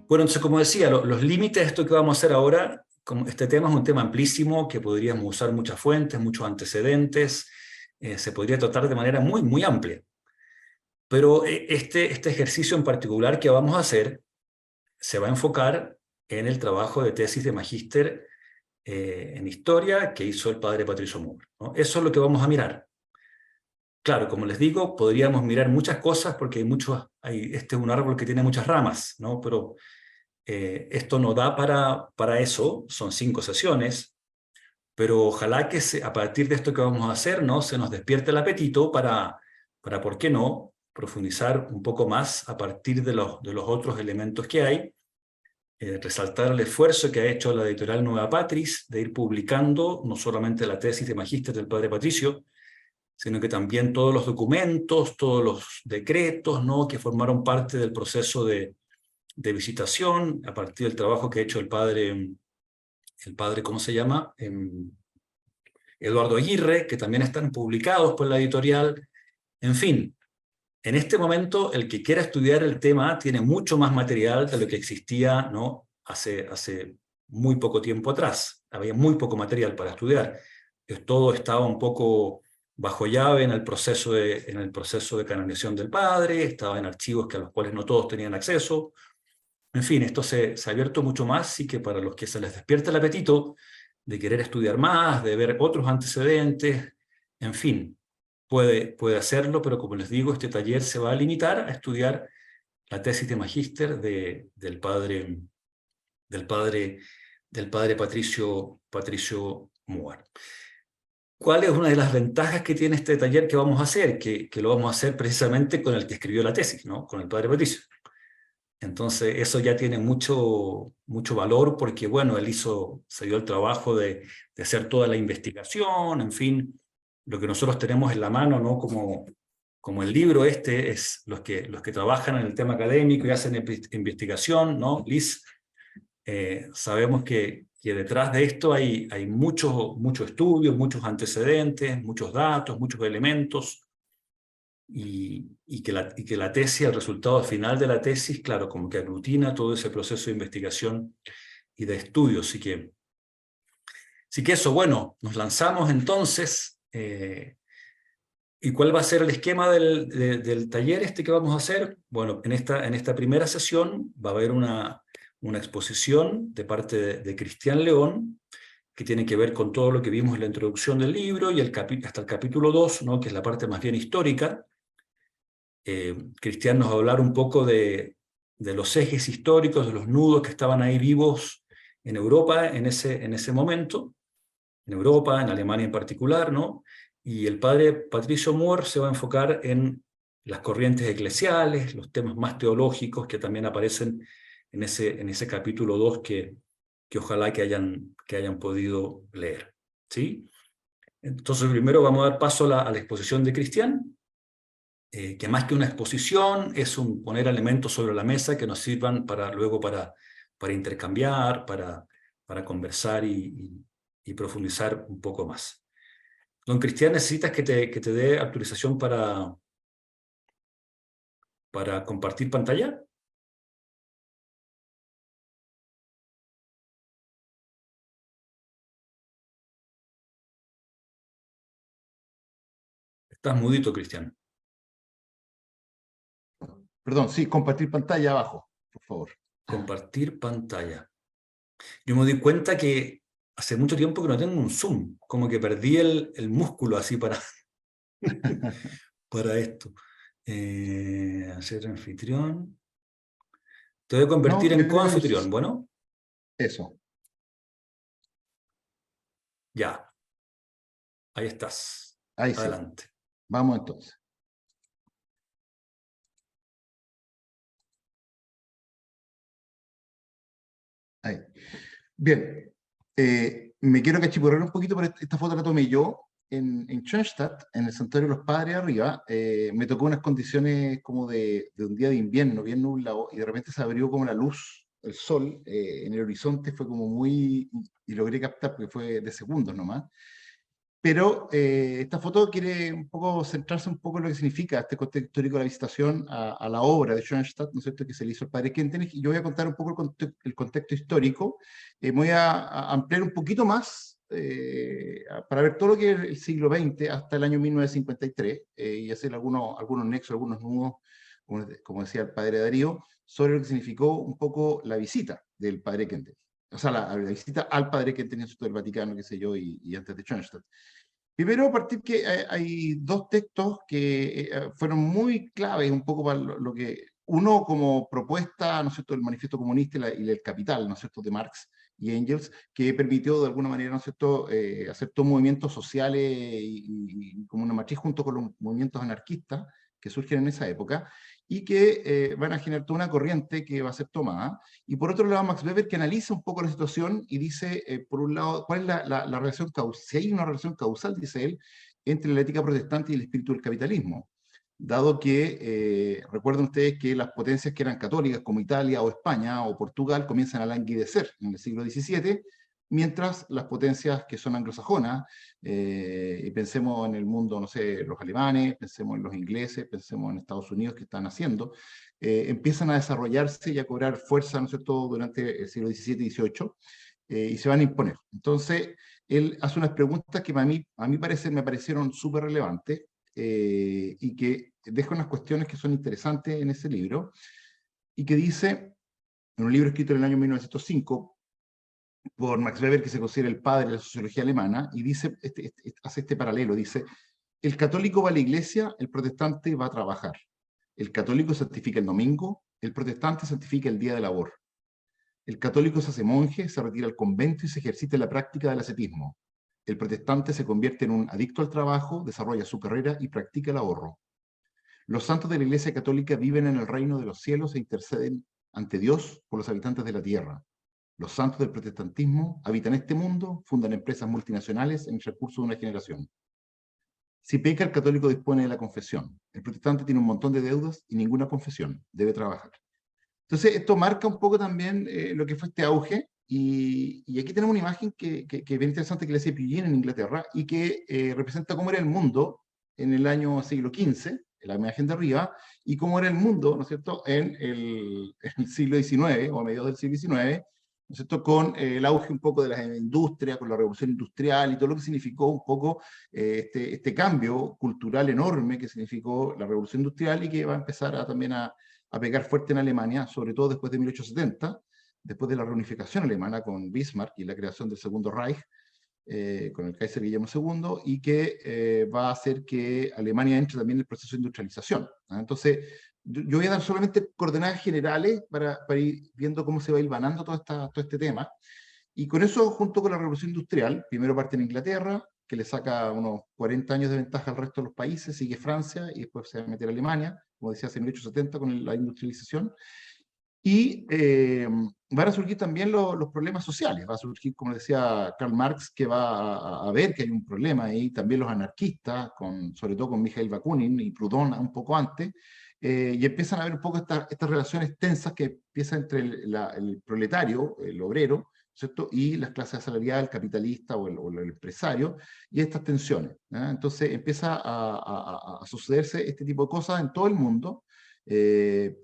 Bueno, entonces, como decía, los límites de esto que vamos a hacer ahora, como este tema es un tema amplísimo, que podríamos usar muchas fuentes, muchos antecedentes, se podría tratar de manera muy, muy amplia. Pero este ejercicio en particular que vamos a hacer se va a enfocar en el trabajo de tesis de magíster en historia que hizo el padre Patricio Moore, ¿no? Eso es lo que vamos a mirar. Claro, como les digo, podríamos mirar muchas cosas porque este es un árbol que tiene muchas ramas, ¿no? Pero esto no da para eso, son 5 sesiones, pero ojalá que a partir de esto que vamos a hacer, ¿no? Se nos despierte el apetito para, ¿por qué no?, profundizar un poco más a partir de los otros elementos que hay, resaltar el esfuerzo que ha hecho la editorial Nueva Patris de ir publicando no solamente la tesis de magíster del padre Patricio, sino que también todos los documentos, todos los decretos, ¿no?, que formaron parte del proceso de visitación, a partir del trabajo que ha hecho el padre, ¿cómo se llama? Eduardo Aguirre, que también están publicados por la editorial. En fin, en este momento el que quiera estudiar el tema tiene mucho más material de lo que existía, ¿no?, hace muy poco tiempo atrás. Había muy poco material para estudiar. Todo estaba un poco bajo llave en el proceso de canonización del padre, estaba en archivos a los cuales no todos tenían acceso. En fin, esto se ha abierto mucho más, y que para los que se les despierta el apetito de querer estudiar más, de ver otros antecedentes, en fin, puede hacerlo, pero como les digo, este taller se va a limitar a estudiar la tesis de magíster del padre, del padre Patricio Moore. ¿Cuál es una de las ventajas que tiene este taller que vamos a hacer? Que lo vamos a hacer precisamente con el que escribió la tesis, ¿no?, con el padre Patricio. Entonces eso ya tiene mucho, mucho valor porque, bueno, se dio el trabajo de hacer toda la investigación, en fin, lo que nosotros tenemos en la mano, ¿no?, como el libro es los que trabajan en el tema académico y hacen investigación, ¿no? Liz, sabemos que detrás de esto hay mucho estudio, muchos antecedentes, muchos datos, muchos elementos, y que la tesis, el resultado final de la tesis, claro, como que aglutina todo ese proceso de investigación y de estudio. Así que eso, bueno, nos lanzamos entonces. ¿Y cuál va a ser el esquema del taller que vamos a hacer? Bueno, en esta primera sesión va a haber una exposición de parte de Cristian León, que tiene que ver con todo lo que vimos en la introducción del libro y hasta el capítulo 2, ¿no?, que es la parte más bien histórica. Cristian nos va a hablar un poco de los ejes históricos, de los nudos que estaban ahí vivos en Europa en ese momento, en Europa, en Alemania en particular, ¿no? Y el padre Patricio Moore se va a enfocar en las corrientes eclesiales, los temas más teológicos que también aparecen en ese capítulo 2 que ojalá que hayan podido leer, ¿sí? Entonces primero vamos a dar paso a la exposición de Cristian, que más que una exposición es poner elementos sobre la mesa que nos sirvan luego para intercambiar, para conversar y profundizar un poco más. Don Cristian, ¿necesitas que te dé autorización para compartir pantalla? Estás mudito, Cristian. Perdón, sí, compartir pantalla abajo, por favor. Compartir pantalla. Yo me doy cuenta que hace mucho tiempo que no tengo un Zoom, como que perdí el músculo así para esto. Hacer anfitrión. Te voy a No, convertir yo en creo que coanfitrión, ¿bueno? eso. Ya, ahí estás. Ahí sí. Adelante. Vamos entonces. Ahí. Bien. Me quiero cachiporrar un poquito, pero esta foto la tomé yo en Schoenstatt, en el Santuario de los Padres arriba. Me tocó unas condiciones como de un día de invierno, bien nublado, y de repente se abrió como la luz, el sol, en el horizonte fue como muy, y logré captar porque fue de segundos nomás. Pero esta foto quiere un poco centrarse un poco en lo que significa este contexto histórico de la visitación a la obra de Schoenstatt, ¿no es cierto?, que se le hizo al padre Kentenich, y yo voy a contar un poco el contexto histórico. Me voy a ampliar un poquito más para ver todo lo que es el siglo XX hasta el año 1953 y hacer algunos nexos, algunos nudos, como decía el padre Darío, sobre lo que significó un poco la visita del padre Kentenich. O sea, la visita al padre Kentenich del Vaticano, qué sé yo, y antes de Schoenstatt. Primero, partir que hay dos textos que fueron muy claves un poco para lo que uno como propuesta, ¿no es cierto?, del Manifiesto Comunista y el Capital, ¿no es cierto?, de Marx y Engels, que permitió de alguna manera, ¿no es cierto?, hacer todos movimientos sociales y como una matriz junto con los movimientos anarquistas que surgen en esa época y que van a generar toda una corriente que va a ser tomada. Y por otro lado, Max Weber, que analiza un poco la situación y dice, por un lado, cuál es la relación causal, si hay una relación causal, dice él, entre la ética protestante y el espíritu del capitalismo. Dado que, recuerden ustedes que las potencias que eran católicas, como Italia o España o Portugal, comienzan a languidecer en el siglo XVII, mientras las potencias que son anglosajonas, y pensemos en el mundo, no sé, los alemanes, pensemos en los ingleses, pensemos en Estados Unidos que están haciendo, empiezan a desarrollarse y a cobrar fuerza, ¿no es cierto?, durante el siglo XVII y XVIII, y se van a imponer. Entonces, él hace unas preguntas que a mí parecer me parecieron súper relevantes, y que deja unas cuestiones que son interesantes en ese libro, y que dice, en un libro escrito en el año 1905, por Max Weber, que se considera el padre de la sociología alemana, y dice, hace este paralelo, dice, el católico va a la iglesia, el protestante va a trabajar. El católico santifica el domingo, el protestante santifica el día de labor. El católico se hace monje, se retira al convento y se ejercita en la práctica del ascetismo. El protestante se convierte en un adicto al trabajo, desarrolla su carrera y practica el ahorro. Los santos de la Iglesia Católica viven en el reino de los cielos e interceden ante Dios por los habitantes de la tierra. Los santos del protestantismo habitan este mundo, fundan empresas multinacionales en el recurso de una generación. Si peca, el católico dispone de la confesión. El protestante tiene un montón de deudas y ninguna confesión, debe trabajar. Entonces, esto marca un poco también lo que fue este auge, y aquí tenemos una imagen que es bien interesante que le hace Pugin en Inglaterra, y que representa cómo era el mundo en el año siglo XV, la imagen de arriba, y cómo era el mundo, ¿no es cierto?, en el siglo XIX, o a mediados del siglo XIX, ¿no es cierto?, con el auge un poco de la industria, con la revolución industrial, y todo lo que significó un poco este cambio cultural enorme que significó la revolución industrial, y que va a empezar también a pegar fuerte en Alemania, sobre todo después de 1870, después de la reunificación alemana con Bismarck y la creación del Segundo Reich, con el Kaiser Guillermo II, y que va a hacer que Alemania entre también en el proceso de industrialización. Entonces, yo voy a dar solamente coordenadas generales para ir viendo cómo se va hilvanando todo este tema. Y con eso, junto con la revolución industrial, primero parte en Inglaterra, que le saca unos 40 años de ventaja al resto de los países, sigue Francia y después se va a meter Alemania, como decía, hace 1870 con la industrialización. Y van a surgir también los problemas sociales, va a surgir, como decía Karl Marx, que va a ver que hay un problema ahí, también los anarquistas, sobre todo con Mikhail Bakunin y Proudhon un poco antes, y empiezan a ver un poco estas relaciones tensas que empiezan entre el proletario, el obrero, ¿cierto?, y las clases asalariadas, el capitalista o el empresario, y estas tensiones. Entonces empieza a sucederse este tipo de cosas en todo el mundo.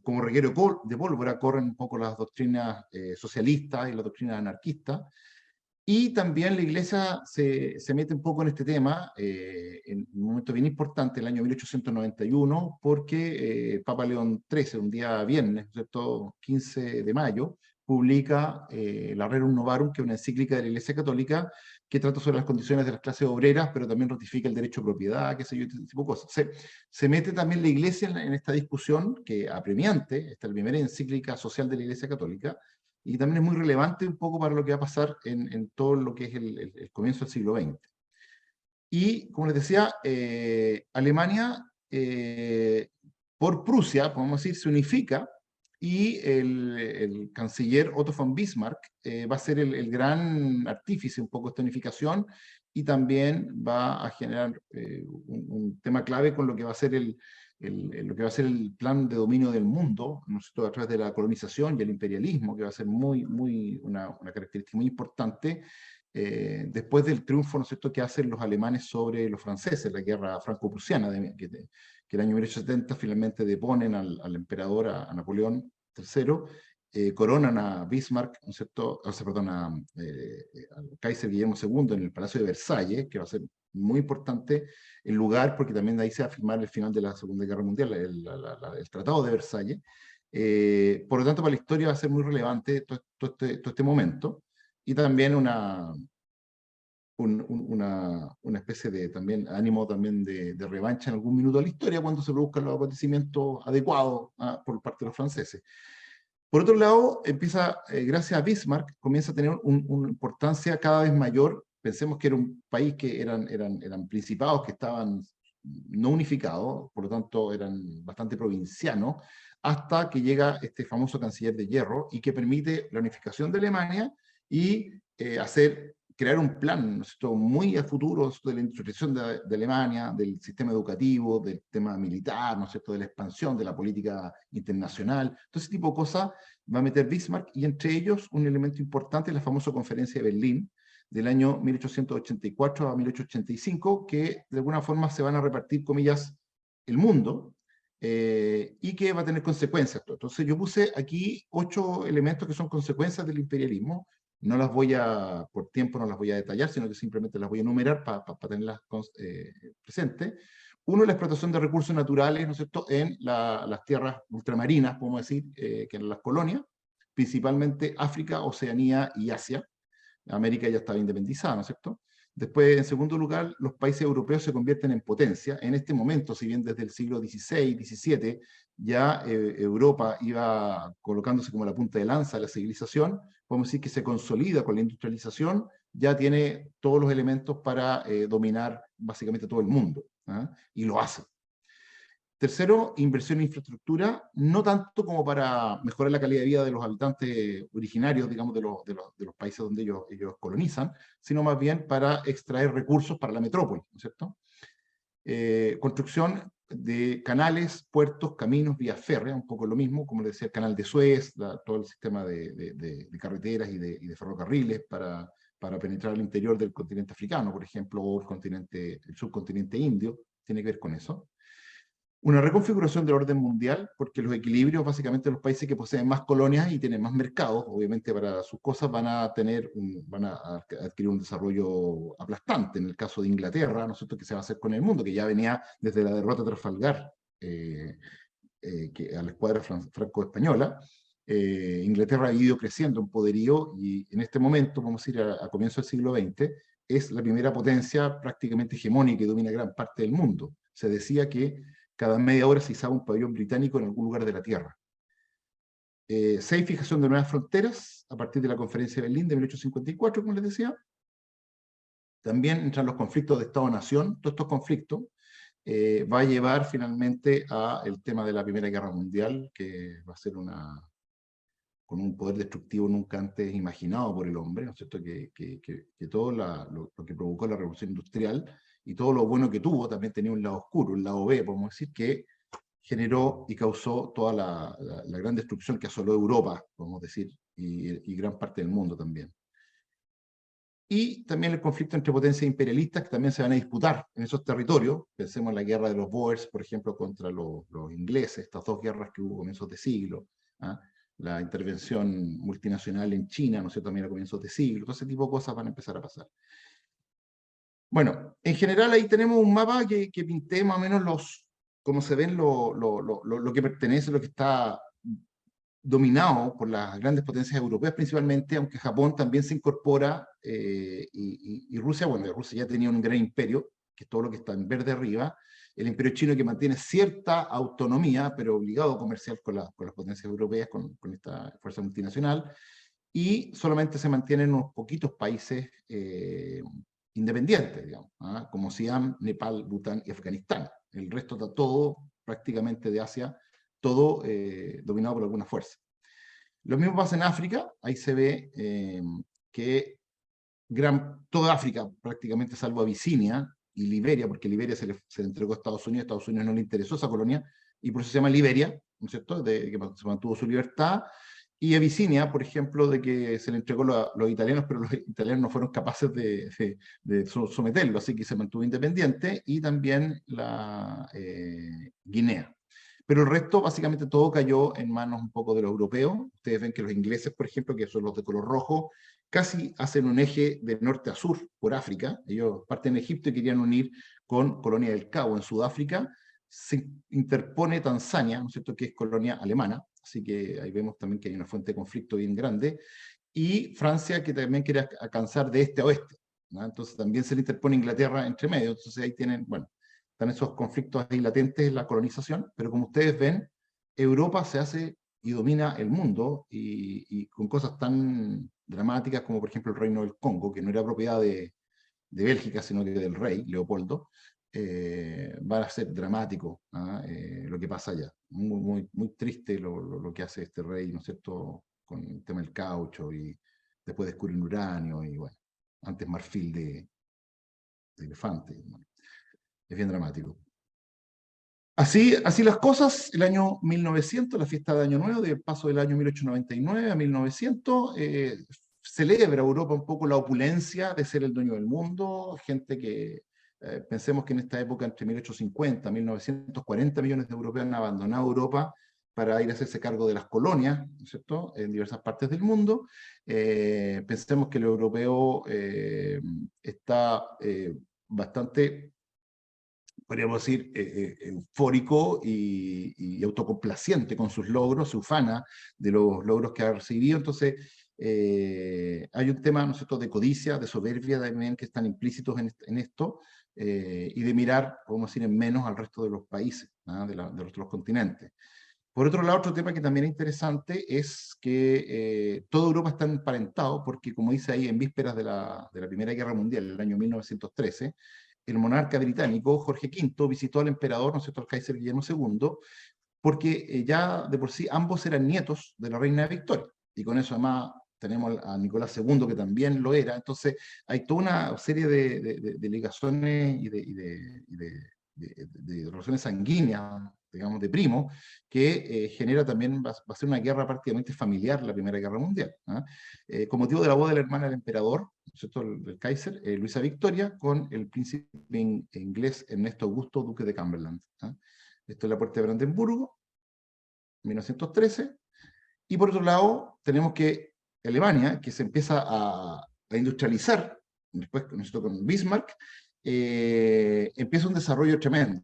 Como reguero de pólvora corren un poco las doctrinas socialistas y las doctrinas anarquistas, y también la Iglesia se mete un poco en este tema en un momento bien importante, el año 1891, porque Papa León XIII, un día viernes, ¿cierto?, 15 de mayo, publica la Rerum Novarum, que es una encíclica de la Iglesia Católica, que trata sobre las condiciones de las clases obreras, pero también ratifica el derecho a propiedad, qué sé yo, este tipo de cosas. Se mete también la Iglesia en esta discusión, que apremiante, esta es la primera encíclica social de la Iglesia Católica, y también es muy relevante un poco para lo que va a pasar en todo lo que es el comienzo del siglo XX. Y, como les decía, Alemania, por Prusia, podemos decir, se unifica, y el canciller Otto von Bismarck va a ser el gran artífice un poco de esta unificación, y también va a generar un tema clave con lo que va a ser lo que va a ser el plan de dominio del mundo, ¿no es cierto?, a través de la colonización y el imperialismo, que va a ser una característica muy importante, después del triunfo, ¿no es cierto?, que hacen los alemanes sobre los franceses, la guerra franco-prusiana, que el año 1870 finalmente deponen al emperador, a Napoleón III, coronan a Bismarck, ¿no es cierto?, o sea, perdón, al Kaiser Guillermo II en el Palacio de Versalles, que va a ser muy importante el lugar, porque también de ahí se va a firmar el final de la Segunda Guerra Mundial, el Tratado de Versalles. Por lo tanto, para la historia va a ser muy relevante todo este momento, y también una especie de también, ánimo también de revancha en algún minuto de la historia cuando se produzcan los acontecimientos adecuados por parte de los franceses. Por otro lado, gracias a Bismarck, comienza a tener una importancia cada vez mayor. Pensemos que era un país que eran principados que estaban no unificados, por lo tanto eran bastante provincianos, hasta que llega este famoso canciller de hierro y que permite la unificación de Alemania y crear un plan, ¿no es cierto?, muy a futuro de la industrialización de Alemania, del sistema educativo, del tema militar, ¿no es cierto?, de la expansión de la política internacional. Todo ese tipo de cosas va a meter Bismarck, y entre ellos un elemento importante es la famosa conferencia de Berlín del año 1884 a 1885, que de alguna forma se van a repartir, comillas, el mundo, y que va a tener consecuencias. Entonces yo puse aquí 8 elementos que son consecuencias del imperialismo. No las por tiempo no las voy a detallar, sino que simplemente las voy a enumerar para tenerlas presentes. Uno, la explotación de recursos naturales, ¿no es cierto?, en las tierras ultramarinas, podemos decir, que eran las colonias, principalmente África, Oceanía y Asia. América ya estaba independizada, ¿no es cierto? Después, en segundo lugar, los países europeos se convierten en potencia. En este momento, si bien desde el siglo XVI, XVII, ya Europa iba colocándose como la punta de lanza de la civilización, podemos decir que se consolida con la industrialización, ya tiene todos los elementos para dominar básicamente todo el mundo, y lo hace. Tercero, inversión en infraestructura, no tanto como para mejorar la calidad de vida de los habitantes originarios, digamos, de los países donde ellos colonizan, sino más bien para extraer recursos para la metrópoli, ¿no es cierto? Construcción de canales, puertos, caminos, vías férreas, un poco lo mismo, como les decía, el canal de Suez, todo el sistema de carreteras y de ferrocarriles para penetrar al interior del continente africano, por ejemplo, o el subcontinente indio, tiene que ver con eso. Una reconfiguración del orden mundial, porque los equilibrios, básicamente los países que poseen más colonias y tienen más mercados, obviamente para sus cosas van a adquirir un desarrollo aplastante. En el caso de Inglaterra, ¿no es cierto?, que se va a hacer con el mundo, que ya venía desde la derrota de Trafalgar a la escuadra franco-española. Inglaterra ha ido creciendo en poderío, y en este momento, vamos a ir a comienzos del siglo XX, es la primera potencia prácticamente hegemónica y domina gran parte del mundo. Se decía que cada media hora se izaba un pabellón británico en algún lugar de la Tierra. 6, fijación de nuevas fronteras, a partir de la Conferencia de Berlín de 1854, como les decía. También entran los conflictos de Estado-Nación. Todos estos conflictos va a llevar finalmente al tema de la Primera Guerra Mundial, que va a ser con un poder destructivo nunca antes imaginado por el hombre, ¿no es cierto?, que todo lo que provocó la Revolución Industrial y todo lo bueno que tuvo también tenía un lado oscuro, un lado B, podemos decir, que generó y causó toda la gran destrucción que asoló Europa, podemos decir, y gran parte del mundo también. Y también el conflicto entre potencias imperialistas que también se van a disputar en esos territorios. Pensemos en la guerra de los Boers, por ejemplo, contra los ingleses, estas 2 guerras que hubo a comienzos de siglo, la intervención multinacional en China, ¿no es cierto?, también a comienzos de siglo. Todo ese tipo de cosas van a empezar a pasar. Bueno, en general ahí tenemos un mapa que pinté más o menos como se ven lo que pertenece, lo que está dominado por las grandes potencias europeas principalmente, aunque Japón también se incorpora, y Rusia, bueno, Rusia ya tenía un gran imperio, que es todo lo que está en verde arriba, el imperio chino que mantiene cierta autonomía, pero obligado a comerciar con las potencias europeas, con esta fuerza multinacional, y solamente se mantienen unos poquitos países independientes, digamos, como Siam, Nepal, Bután y Afganistán. El resto está todo prácticamente de Asia, todo dominado por alguna fuerza. Lo mismo pasa en África. Ahí se ve que toda África, prácticamente salvo Abisinia y Liberia, porque Liberia se le entregó a Estados Unidos no le interesó esa colonia, y por eso se llama Liberia, ¿no es cierto?, que se mantuvo su libertad, y Abisinia, por ejemplo, de que se le entregó a los italianos, pero los italianos no fueron capaces de someterlo, así que se mantuvo independiente, y también la Guinea. Pero el resto, básicamente todo cayó en manos un poco de los europeos. Ustedes ven que los ingleses, por ejemplo, que son los de color rojo, casi hacen un eje de norte a sur por África. Ellos parten de Egipto y querían unir con Colonia del Cabo en Sudáfrica. Se interpone Tanzania, ¿no es cierto?, que es colonia alemana, así que ahí vemos también que hay una fuente de conflicto bien grande, y Francia, que también quiere alcanzar de este a oeste, ¿no? Entonces también se le interpone Inglaterra entre medio, entonces ahí tienen, bueno, están esos conflictos ahí latentes en la colonización, pero como ustedes ven, Europa se hace y domina el mundo, y con cosas tan dramáticas como por ejemplo el Reino del Congo, que no era propiedad de Bélgica, sino que del rey, Leopoldo. Va a ser dramático, ¿ah? Lo que pasa allá. Muy, muy, muy triste lo que hace este rey, ¿no es cierto?, con el tema del caucho, y después descubren uranio, y bueno, antes marfil de elefante. Bueno, es bien dramático. Así las cosas, el año 1900, la fiesta de Año Nuevo, del paso del año 1899 a 1900, celebra Europa un poco la opulencia de ser el dueño del mundo, gente que, pensemos que en esta época, entre 1850 y 1940 millones de europeos han abandonado Europa para ir a hacerse cargo de las colonias, ¿no es cierto?, en diversas partes del mundo. Pensemos que el europeo está bastante, podríamos decir, eufórico y autocomplaciente con sus logros, se ufana de los logros que ha recibido. Entonces, hay un tema, ¿no es cierto?, de codicia, de soberbia también, que están implícitos en esto, y de mirar, podemos decir, en menos al resto de los países, ¿ah?, de los otros continentes. Por otro lado, otro tema que también es interesante es que toda Europa está emparentado, porque como dice ahí, en vísperas de la Primera Guerra Mundial, en el año 1913, el monarca británico Jorge V visitó al emperador, ¿no es cierto?, al Kaiser Guillermo II, porque ya de por sí ambos eran nietos de la reina Victoria, y con eso además tenemos a Nicolás II, que también lo era. Entonces hay toda una serie de ligazones y de relaciones sanguíneas, digamos, de primo, que genera también, va a ser una guerra prácticamente familiar, la Primera Guerra Mundial, ¿ah? Con motivo de la boda de la hermana del emperador, ¿no es cierto?, el Kaiser, Luisa Victoria, con el príncipe inglés Ernesto Augusto, duque de Cumberland, ¿ah? Esto es la puerta de Brandenburgo, 1913. Y por otro lado, tenemos que Alemania, que se empieza a industrializar, después con Bismarck, empieza un desarrollo tremendo.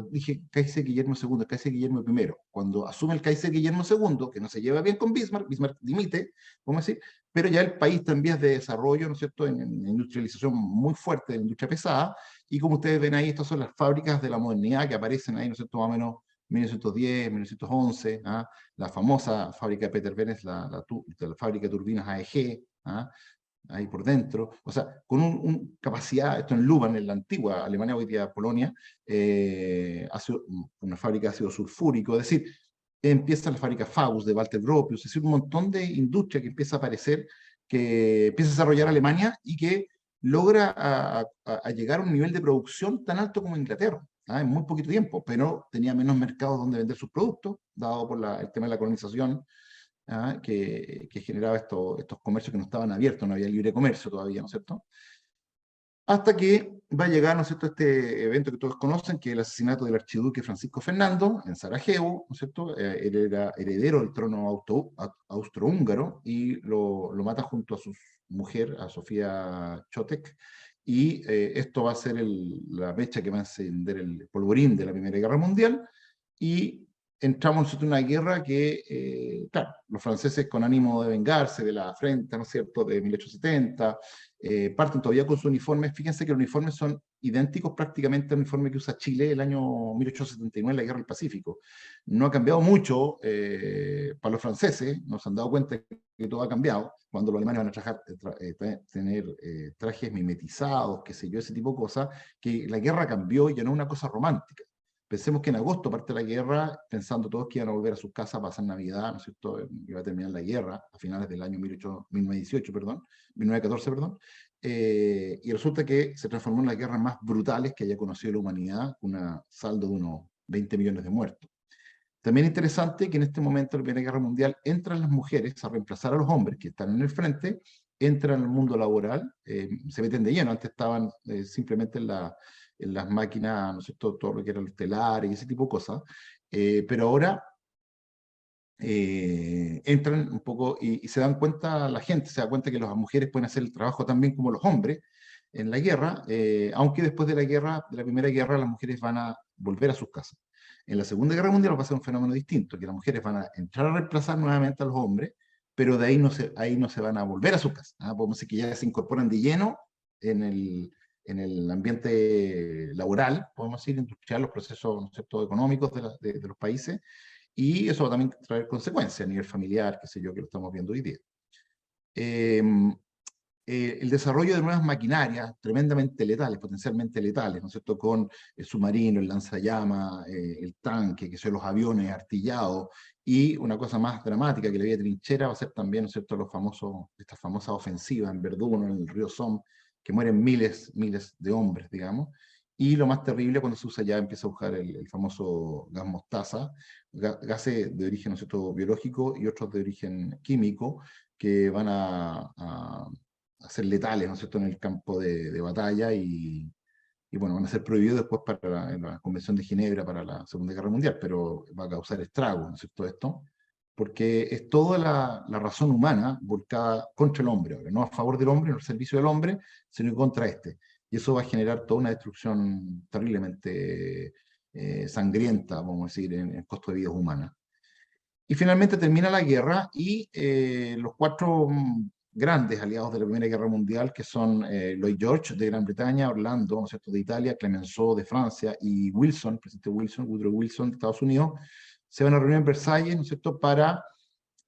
Dije Kaiser Guillermo II, Kaiser Guillermo I. Cuando asume el Kaiser Guillermo II, que no se lleva bien con Bismarck, Bismarck dimite, vamos a decir, pero ya el país está en vías de desarrollo, ¿no es cierto?, en industrialización muy fuerte, de industria pesada, y como ustedes ven ahí, estas son las fábricas de la modernidad que aparecen ahí, ¿no es cierto?, más o menos 1910, 1911, ¿ah? La famosa fábrica de Peter Benz, la fábrica de turbinas AEG, ¿ah?, ahí por dentro, o sea, con capacidad, esto en Luban, en la antigua Alemania, hoy día Polonia, una fábrica de ácido sulfúrico, es decir, empieza la fábrica Faust de Walter Gropius, es decir, un montón de industria que empieza a aparecer, que empieza a desarrollar Alemania, y que logra a llegar a un nivel de producción tan alto como Inglaterra, ¿ah?, en muy poquito tiempo, pero tenía menos mercados donde vender sus productos, dado por el tema de la colonización, ¿ah?, que generaba estos comercios que no estaban abiertos, no había libre comercio todavía, ¿no es cierto? Hasta que va a llegar, ¿no es cierto?, este evento que todos conocen, que es el asesinato del archiduque Francisco Fernando en Sarajevo, ¿no es cierto? Él era heredero del trono austrohúngaro, y lo mata junto a su mujer, a Sofía Chotek, y esto va a ser la mecha que va a encender el polvorín de la Primera Guerra Mundial, y entramos en una guerra que, claro, los franceses, con ánimo de vengarse de la afrenta, ¿no es cierto?, de 1870, parten todavía con sus uniformes. Fíjense que los uniformes son idénticos prácticamente al uniforme que usa Chile el año 1879 en la Guerra del Pacífico. No ha cambiado mucho para los franceses, no se han dado cuenta que todo ha cambiado, cuando los alemanes van a tener trajes mimetizados, qué sé yo, ese tipo de cosas, que la guerra cambió y ya no es una cosa romántica. Pensemos que en agosto parte la guerra, pensando todos que iban a volver a sus casas a pasar Navidad, ¿no es cierto?, iba a terminar la guerra a finales del año 1918, perdón, 1914, perdón, y resulta que se transformó en las guerras más brutales que haya conocido la humanidad, con un saldo de unos 20 millones de muertos. También interesante que en este momento de la Primera Guerra Mundial entran las mujeres a reemplazar a los hombres que están en el frente, entran al mundo laboral, se meten de lleno, antes estaban simplemente en las máquinas, ¿no es cierto?, todo lo que era los telares y ese tipo de cosas, pero ahora entran un poco y se dan cuenta, la gente se da cuenta que las mujeres pueden hacer el trabajo también como los hombres en la guerra, aunque después de la guerra, de la Primera Guerra, las mujeres van a volver a sus casas. En la Segunda Guerra Mundial va a ser un fenómeno distinto, que las mujeres van a entrar a reemplazar nuevamente a los hombres, pero de ahí no se van a volver a su casa. ¿Ah? Podemos decir que ya se incorporan de lleno en el ambiente laboral, podemos decir, industrial, los procesos, ¿no es cierto?, económicos de los países, y eso va a también traer consecuencias a nivel familiar, qué sé yo, que lo estamos viendo hoy día. Eh, el desarrollo de nuevas maquinarias tremendamente letales, potencialmente letales, ¿no es cierto?, con el submarino, el lanzallamas, el tanque, que son los aviones artillados, y una cosa más dramática que la vía de trinchera va a ser también, ¿no es cierto?, estas famosas ofensivas en Verdún, en el río Somme, que mueren miles de hombres, digamos, y lo más terrible cuando se usa ya, empieza a buscar el famoso gas mostaza, gases de origen, ¿no es cierto?, biológico y otros de origen químico, que van a ser letales, ¿no es cierto?, en el campo de batalla y bueno, van a ser prohibidos después para en la Convención de Ginebra para la Segunda Guerra Mundial, pero va a causar estragos, ¿no es cierto?, esto, porque es toda la razón humana volcada contra el hombre, ahora, no a favor del hombre, no al servicio del hombre, sino contra este. Y eso va a generar toda una destrucción terriblemente sangrienta, vamos a decir, en costo de vidas humanas. Y finalmente termina la guerra y los cuatro grandes aliados de la Primera Guerra Mundial, que son Lloyd George de Gran Bretaña, Orlando, ¿no es cierto?, de Italia, Clemenceau de Francia y Wilson, presidente Wilson, Woodrow Wilson de Estados Unidos, se van a reunir en Versalles, ¿no es cierto?, para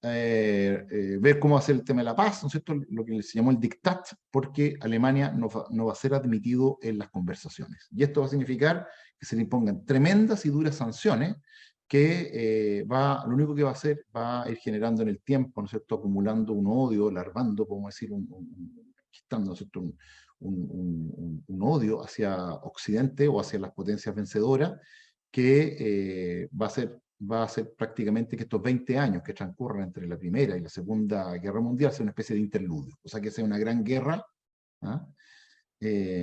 ver cómo hacer el tema de la paz, ¿no es cierto?, lo que se llamó el diktat, porque Alemania no va a ser admitido en las conversaciones. Y esto va a significar que se le impongan tremendas y duras sanciones que lo único que va a hacer va a ir generando en el tiempo, ¿no es cierto?, acumulando un odio, larvando, podemos decir, gestando, ¿no es cierto?, un odio hacia Occidente o hacia las potencias vencedoras, que va a ser prácticamente que estos 20 años que transcurren entre la Primera y la Segunda Guerra Mundial sea una especie de interludio, o sea, que sea una gran guerra, ¿ah?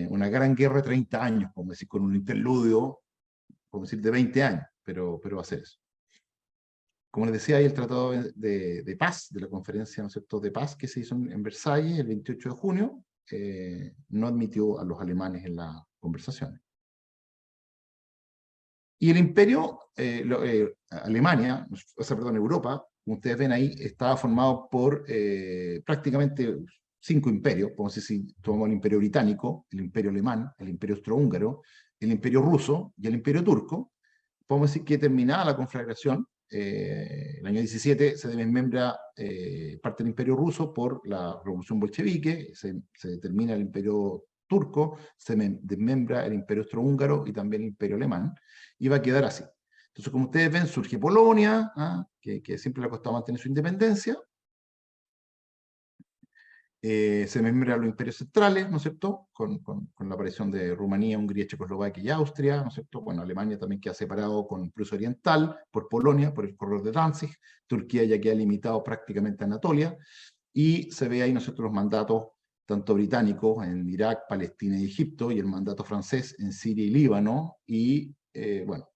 Una gran guerra de 30 años, podemos decir, con un interludio, podemos decir, de 20 años, pero va a ser eso. Como les decía, hay el Tratado de Paz, de la conferencia, ¿no es cierto?, de paz que se hizo en Versalles el 28 de junio, no admitió a los alemanes en las conversaciones. Y el imperio, Alemania, o sea, perdón, Europa, como ustedes ven ahí, estaba formado por prácticamente 5 imperios, podemos decir, si tomamos el imperio británico, el imperio alemán, el imperio austrohúngaro, el imperio ruso y el imperio turco. Podemos decir que terminada la conflagración, el año 17 se desmembra parte del imperio ruso por la revolución bolchevique, se termina el imperio turco, se desmembra el imperio austrohúngaro y también el imperio alemán, y va a quedar así. Entonces, como ustedes ven, surge Polonia, que siempre le ha costado mantener su independencia, se desmembran los imperios centrales, ¿no es cierto?, con la aparición de Rumanía, Hungría, Checoslovaquia y Austria, ¿no es cierto?, bueno, Alemania también queda separado con Prusia Oriental, por Polonia, por el corredor de Danzig, Turquía ya queda limitado prácticamente a Anatolia, y se ve ahí, ¿no es cierto?, los mandatos tanto británicos en Irak, Palestina y Egipto, y el mandato francés en Siria y Líbano, y bueno,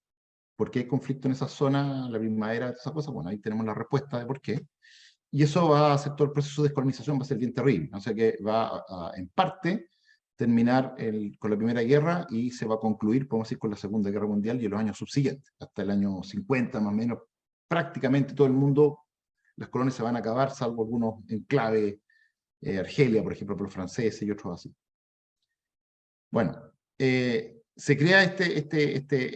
¿por qué hay conflicto en esa zona, la primavera, esas cosas? Bueno, ahí tenemos la respuesta de por qué. Y eso va a hacer todo el proceso de descolonización, va a ser bien terrible. O sea que va en parte, terminar con la Primera Guerra y se va a concluir, podemos decir, con la Segunda Guerra Mundial y en los años subsiguientes, hasta el año 50 más o menos. Prácticamente todo el mundo, las colonias se van a acabar, salvo algunos enclaves, Argelia, por ejemplo, por los franceses y otros así. Bueno, se crea este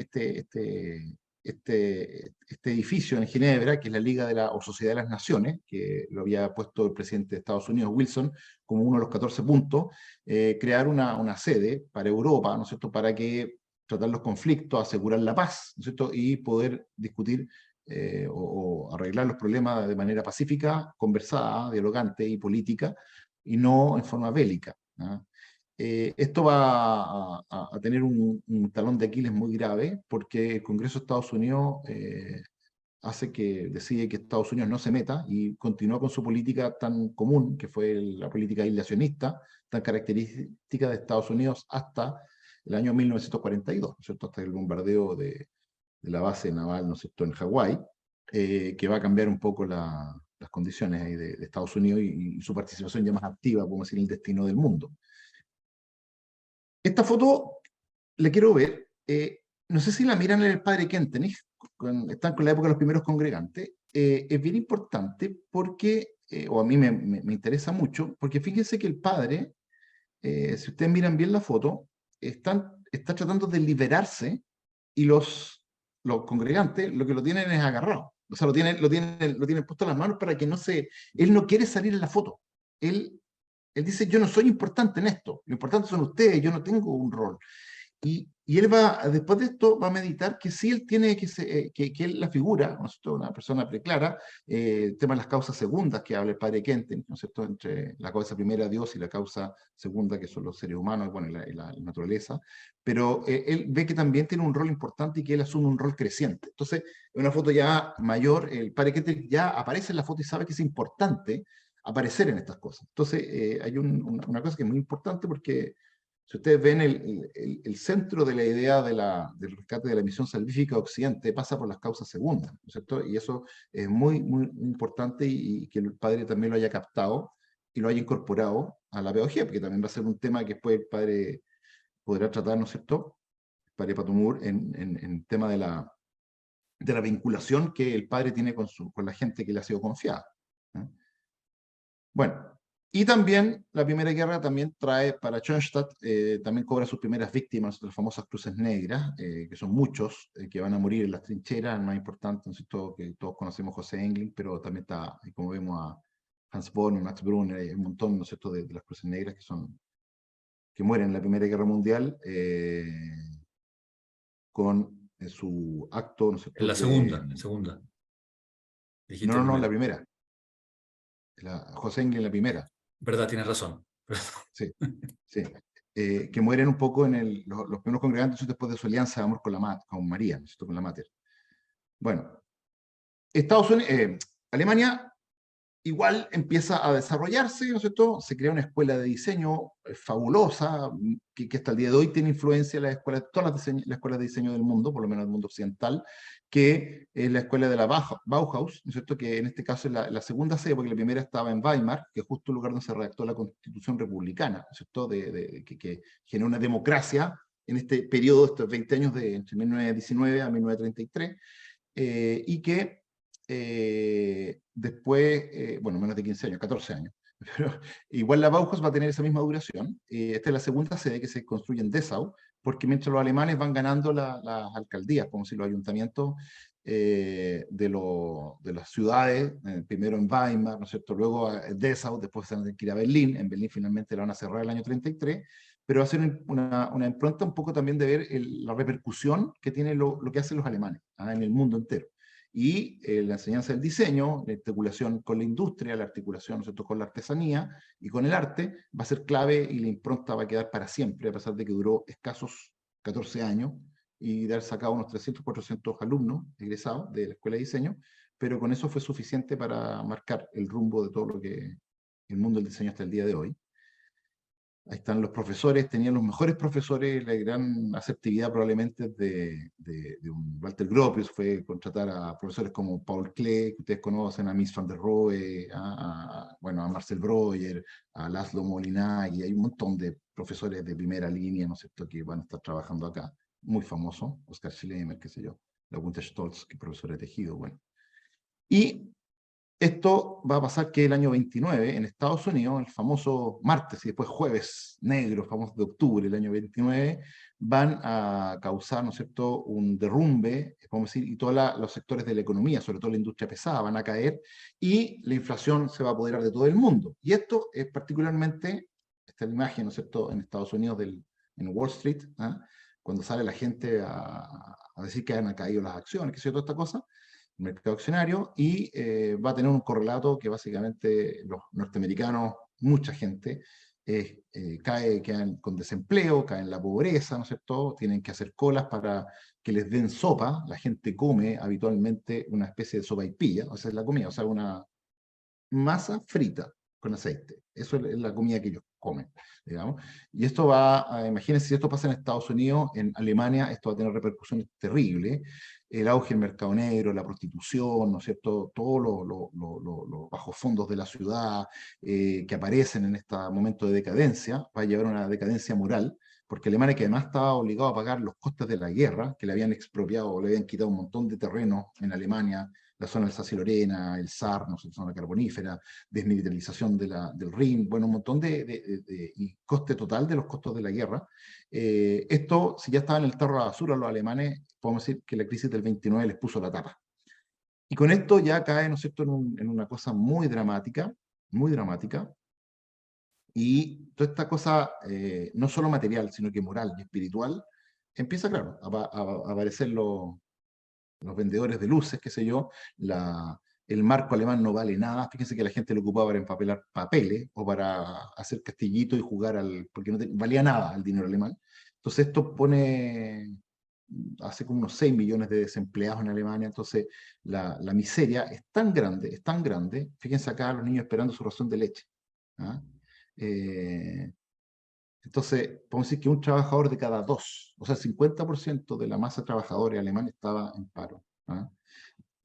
edificio en Ginebra, que es la Liga o Sociedad de las Naciones, que lo había puesto el presidente de Estados Unidos, Wilson, como uno de los 14 puntos, crear una sede para Europa, ¿no es cierto?, para que tratar los conflictos, asegurar la paz, ¿no es cierto?, y poder discutir o arreglar los problemas de manera pacífica, conversada, dialogante y política, y no en forma bélica, ¿no? Esto va a tener un talón de Aquiles muy grave porque el Congreso de Estados Unidos hace que decide que Estados Unidos no se meta y continúa con su política tan común, que fue la política aislacionista, tan característica de Estados Unidos hasta el año 1942, ¿no es cierto? Hasta el bombardeo de la base naval, ¿no es cierto?, en Hawái, que va a cambiar un poco las condiciones ahí de Estados Unidos y su participación ya más activa, podemos decir, en el destino del mundo. Esta foto la quiero ver, no sé si la miran en el padre Kentenich, están con la época de los primeros congregantes, es bien importante porque, o a mí me interesa mucho, porque fíjense que el padre, si ustedes miran bien la foto, está tratando de liberarse y los congregantes lo que lo tienen es agarrado. O sea, lo tienen puesto en las manos para que no se... Él no quiere salir en la foto. Él dice, yo no soy importante en esto. Lo importante son ustedes, yo no tengo un rol. Y él va, después de esto, va a meditar que sí él tiene que él la figura, ¿no es cierto?, una persona preclara, el tema de las causas segundas que habla el padre Kenten, ¿no es cierto?, entre la causa primera, Dios, y la causa segunda, que son los seres humanos, bueno, y la naturaleza, pero él ve que también tiene un rol importante y que él asume un rol creciente. Entonces, en una foto ya mayor, el padre Kenten ya aparece en la foto y sabe que es importante aparecer en estas cosas. Entonces, hay una cosa que es muy importante porque si ustedes ven el centro de la idea del rescate de la misión salvífica Occidente, pasa por las causas segundas, ¿no es cierto? Y eso es muy, muy importante y que el padre también lo haya captado y lo haya incorporado a la pedagogía, porque también va a ser un tema que después el padre podrá tratar, ¿no es cierto? El padre Patumur en el tema de la vinculación que el padre tiene con la gente que le ha sido confiada, ¿eh? Bueno, y también la Primera Guerra también trae para Schoenstatt, también cobra sus primeras víctimas, las famosas cruces negras, que son muchos, que van a morir en las trincheras, el más importante, ¿no es cierto?, que todos conocemos, José Engling, pero también está, como vemos, a Hans Born, Max Brunner, hay un montón, ¿no es cierto?, de las cruces negras que mueren en la Primera Guerra Mundial, con su acto, ¿no es En cierto?, la segunda, en segunda. Dijiste No, la primera. primera. José Engling la primera. Verdad, tienes razón. Sí, sí. Que mueren un poco en los primeros congregantes después de su alianza de amor con María, ¿no es cierto?, con la Mater. Bueno, Alemania igual empieza a desarrollarse, ¿no es cierto? Se crea una escuela de diseño fabulosa, que hasta el día de hoy tiene influencia en las escuelas, todas las escuelas de diseño del mundo, por lo menos del mundo occidental, que es la escuela de la Bauhaus, ¿no es cierto?, que en este caso es la segunda sede, porque la primera estaba en Weimar, que es justo el lugar donde se redactó la Constitución Republicana, ¿no es cierto?, que generó una democracia en este periodo, estos 20 años entre 1919 a 1933, y que después, bueno, menos de 15 años, 14 años, pero igual la Bauhaus va a tener esa misma duración. Esta es la segunda sede que se construye en Dessau, porque mientras los alemanes van ganando las alcaldías, como si los ayuntamientos de las ciudades, primero en Weimar, ¿no es cierto?, luego a Dessau, después se van a tener que ir a Berlín, en Berlín finalmente la van a cerrar el año 33, pero va a ser una impronta un poco también de ver la repercusión que tiene lo que hacen los alemanes en el mundo entero. Y la enseñanza del diseño, la articulación con la industria, la articulación, ¿no es cierto?, con la artesanía y con el arte, va a ser clave y la impronta va a quedar para siempre, a pesar de que duró escasos 14 años y de haber sacado unos 300, 400 alumnos egresados de la Escuela de Diseño, pero con eso fue suficiente para marcar el rumbo de todo lo que el mundo del diseño hasta el día de hoy. Ahí están los profesores, tenían los mejores profesores, la gran asertividad probablemente de un Walter Gropius fue contratar a profesores como Paul Klee, que ustedes conocen, a Mies van der Rohe, bueno, a Marcel Breuer, a Laszlo Molinari, hay un montón de profesores de primera línea, ¿no es cierto?, que van a estar trabajando acá, muy famosos, Oscar Schlemmer, qué sé yo, la Gunther Stolz, que es profesor de tejido, bueno. Y esto va a pasar que el año 29, en Estados Unidos, el famoso martes y después jueves negro, famoso de octubre, el año 29, van a causar, ¿no es cierto?, un derrumbe, podemos decir, y todos los sectores de la economía, sobre todo la industria pesada, van a caer, y la inflación se va a apoderar de todo el mundo. Y esto es particularmente, esta es la imagen, ¿no es cierto?, en Estados Unidos, en Wall Street, cuando sale la gente a decir que han caído las acciones, que sé yo, toda esta cosa, mercado accionario, y va a tener un correlato que básicamente los norteamericanos, mucha gente, quedan con desempleo, caen en la pobreza, ¿no es cierto? Tienen que hacer colas para que les den sopa. La gente come habitualmente una especie de sopaipilla, o sea, es la comida, o sea, una masa frita con aceite. Eso es la comida que ellos comen, digamos. Y esto imagínense, si esto pasa en Estados Unidos, en Alemania, esto va a tener repercusiones terribles. El auge del mercado negro, la prostitución, ¿no es cierto? Todos los bajos fondos de la ciudad que aparecen en este momento de decadencia, va a llevar a una decadencia moral, porque Alemania, que además estaba obligado a pagar los costes de la guerra, que le habían expropiado, le habían quitado un montón de terreno en Alemania, la zona del Alsacia-Lorena, el Saar, no sé, zona carbonífera, desmilitarización del Rin, bueno, un montón y coste total de los costos de la guerra. Esto, si ya estaba en el tarro de la basura, los alemanes, podemos decir que la crisis del 29 les puso la tapa. Y con esto ya cae, ¿no es cierto?, en una cosa muy dramática, y toda esta cosa, no solo material, sino que moral y espiritual, empieza, claro, a aparecer los vendedores de luces, qué sé yo, el marco alemán no vale nada. Fíjense que la gente lo ocupaba para empapelar papeles o para hacer castillitos y jugar porque no valía nada el dinero alemán. Entonces esto hace como unos 6 millones de desempleados en Alemania. Entonces la miseria es tan grande. Fíjense acá los niños esperando su ración de leche. ¿Ah? Entonces, podemos decir que un trabajador de cada dos, o sea, el 50% de la masa trabajadora alemana estaba en paro. ¿Ah?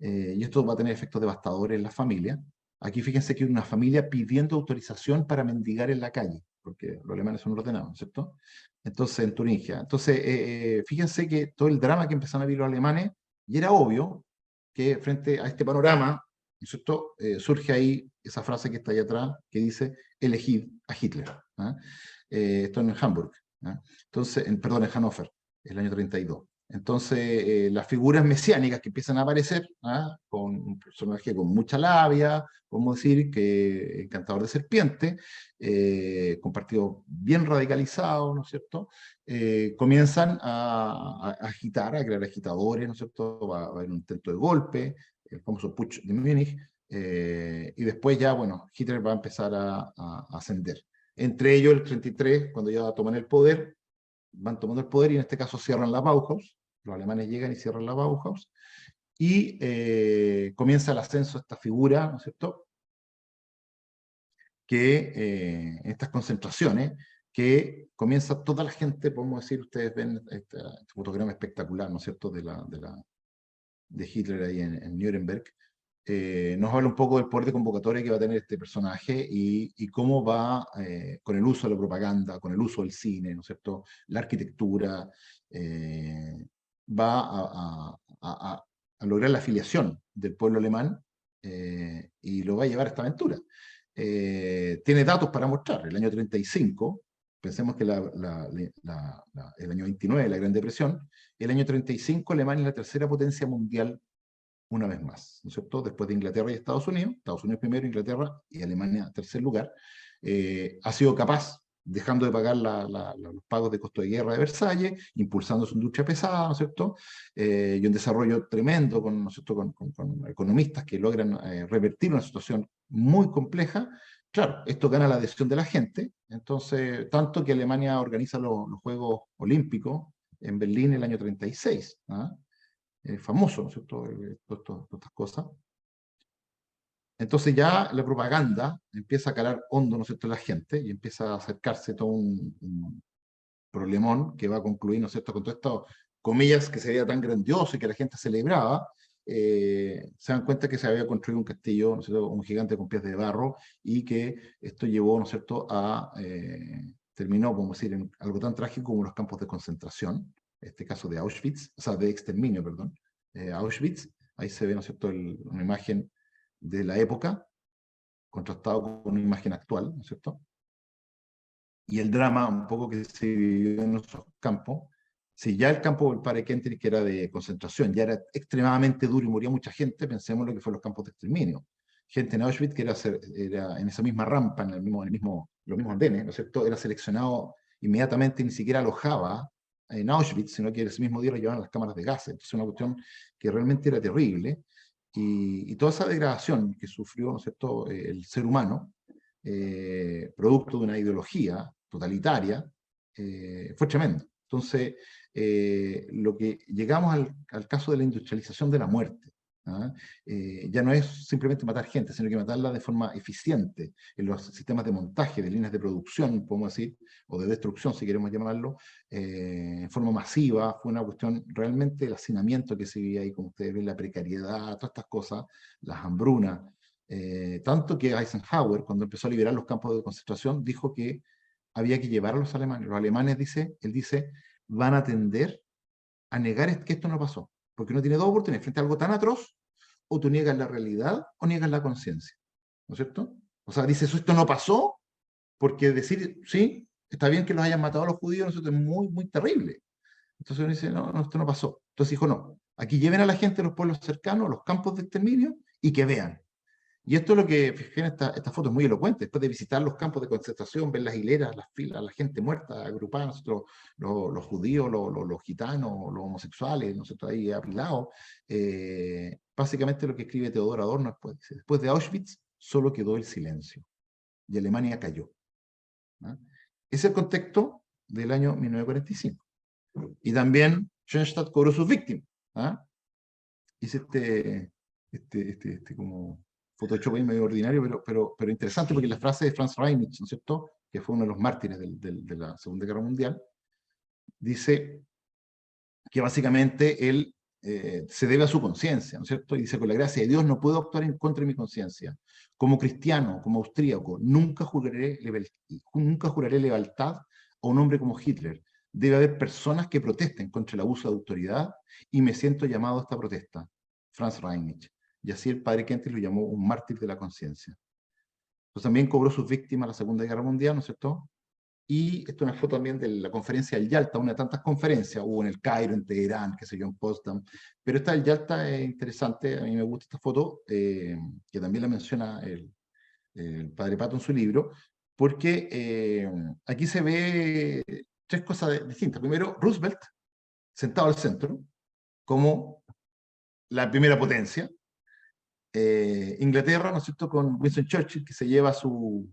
Y esto va a tener efectos devastadores en la familia. Aquí fíjense que hay una familia pidiendo autorización para mendigar en la calle, porque los alemanes son ordenados, ¿cierto? Entonces, en Turingia. Entonces, fíjense que todo el drama que empezaron a vivir los alemanes, y era obvio que frente a este panorama, ¿no es cierto? Surge ahí esa frase que está ahí atrás, que dice, elegid a Hitler. ¿Ah? Esto en Hamburg. ¿Ah? Entonces, perdón, en Hannover, el año 32. Entonces, las figuras mesiánicas que empiezan a aparecer, ¿ah? Con un personaje con mucha labia, podemos decir que encantador de serpiente, con partidos bien radicalizados, ¿no es cierto? Comienzan a agitar, a crear agitadores, ¿no es cierto? Va a haber un intento de golpe, el famoso Putsch de Múnich, y después ya, bueno, Hitler va a empezar a ascender. Entre ellos, el 33, cuando ya toman el poder, van tomando el poder y en este caso cierran la Bauhaus. Los alemanes llegan y cierran la Bauhaus. Y comienza el ascenso de esta figura, ¿no es cierto? Que estas concentraciones, que comienza toda la gente, podemos decir, ustedes ven este fotograma espectacular, ¿no es cierto?, de Hitler ahí en Nuremberg. Nos habla un poco del poder de convocatoria que va a tener este personaje y cómo va con el uso de la propaganda, con el uso del cine, ¿no es cierto? La arquitectura, va a lograr la afiliación del pueblo alemán y lo va a llevar a esta aventura. Tiene datos para mostrar. El año 35, pensemos que el año 29, la Gran Depresión, el año 35 Alemania es la tercera potencia mundial una vez más, ¿no es cierto? Después de Inglaterra y Estados Unidos primero, Inglaterra y Alemania tercer lugar, ha sido capaz, dejando de pagar los pagos de costo de guerra de Versalles, impulsando su industria pesada, ¿no es cierto? Y un desarrollo tremendo ¿no es cierto? Con economistas que logran revertir una situación muy compleja. Claro, esto gana la adhesión de la gente, entonces, tanto que Alemania organiza los Juegos Olímpicos en Berlín el año 36, ¿ah? Famoso, ¿no es cierto? Todas estas cosas. Entonces ya la propaganda empieza a calar hondo, ¿no es cierto?, en la gente y empieza a acercarse todo un problemón que va a concluir, ¿no es cierto?, con todo esto, comillas, que se veía tan grandioso y que la gente celebraba. Se dan cuenta que se había construido un castillo, ¿no es cierto?, un gigante con pies de barro y que esto llevó, ¿no es cierto?, terminó, podemos decir, en algo tan trágico como los campos de concentración, este caso de Auschwitz, o sea, de exterminio, perdón, Auschwitz. Ahí se ve, ¿no es cierto?, una imagen de la época, contrastado con una imagen actual, ¿no es cierto? Y el drama un poco que se vivió en nuestros campos. Si ya el campo del Parekentrich, que era de concentración, ya era extremadamente duro y moría mucha gente, pensemos lo que fue los campos de exterminio. Gente en Auschwitz que era en esa misma rampa, los mismos andenes, ¿no es cierto?, era seleccionado inmediatamente, ni siquiera alojaba en Auschwitz, sino que ese mismo día lo llevaban a las cámaras de gas. Entonces una cuestión que realmente era terrible. Y toda esa degradación que sufrió, ¿no es cierto?, el ser humano, producto de una ideología totalitaria, fue tremendo. Entonces, lo que llegamos al caso de la industrialización de la muerte, ¿ah? Ya no es simplemente matar gente, sino que matarla de forma eficiente en los sistemas de montaje, de líneas de producción, podemos decir, o de destrucción, si queremos llamarlo, en forma masiva. Fue una cuestión realmente el hacinamiento que se vivía ahí, como ustedes ven, la precariedad, todas estas cosas, las hambrunas. Tanto que Eisenhower, cuando empezó a liberar los campos de concentración, dijo que había que llevar a los alemanes. Los alemanes, él dice, van a tender a negar que esto no pasó, porque uno tiene dos oportunidades: frente a algo tan atroz, o tú niegas la realidad o niegas la conciencia, ¿no es cierto? O sea, dice, esto no pasó, porque decir, sí, está bien que los hayan matado a los judíos, ¿no es cierto?, es muy, muy terrible. Entonces uno dice, no, no, esto no pasó. Entonces dijo, no, aquí lleven a la gente a los pueblos cercanos, a los campos de exterminio, y que vean. Y esto es lo que, fíjense, esta foto es muy elocuente. Después de visitar los campos de concentración, ver las hileras, las filas, la gente muerta, agrupada, nosotros, los judíos, los gitanos, los homosexuales, nosotros ahí apilados. Básicamente lo que escribe Teodoro Adorno después, dice, después de Auschwitz solo quedó el silencio y Alemania cayó, ¿no? Ese es el contexto del año 1945. Y también Schoenstatt cobró sus víctimas, ¿no? Hice como Photoshop ahí medio ordinario, pero interesante, porque la frase de Franz Reinich, ¿no es cierto?, que fue uno de los mártires de la Segunda Guerra Mundial, dice que básicamente él se debe a su conciencia, ¿no es cierto? Y dice, con la gracia de Dios no puedo actuar en contra de mi conciencia. Como cristiano, como austríaco, nunca juraré lealtad a un hombre como Hitler. Debe haber personas que protesten contra el abuso de autoridad, y me siento llamado a esta protesta. Franz Reinich. Y así el padre Kentis lo llamó un mártir de la conciencia. Pues también cobró sus víctimas la Segunda Guerra Mundial, ¿no es cierto? Y esto es una foto también de la conferencia del Yalta, una de tantas conferencias, hubo en el Cairo, en Teherán, qué sé yo, en Potsdam, pero esta del Yalta es interesante. A mí me gusta esta foto, que también la menciona el padre Pato en su libro, porque aquí se ve tres cosas distintas. Primero, Roosevelt, sentado al centro, como la primera potencia. Inglaterra, ¿no es cierto?, con Winston Churchill, que se lleva su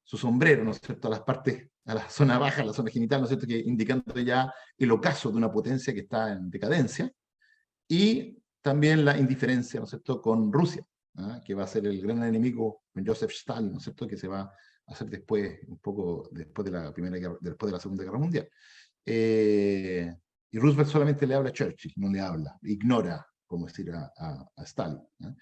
sombrero, ¿no es cierto?, a las partes, a la zona baja, a la zona genital, ¿no es cierto?, que indicando ya el ocaso de una potencia que está en decadencia. Y también la indiferencia, ¿no es cierto?, con Rusia, ¿ah?, que va a ser el gran enemigo con Joseph Stalin, ¿no es cierto?, que se va a hacer después, un poco después de después de la Segunda Guerra Mundial. Y Roosevelt solamente le habla a Churchill, no le habla, ignora, como decir, a Stalin, ¿no?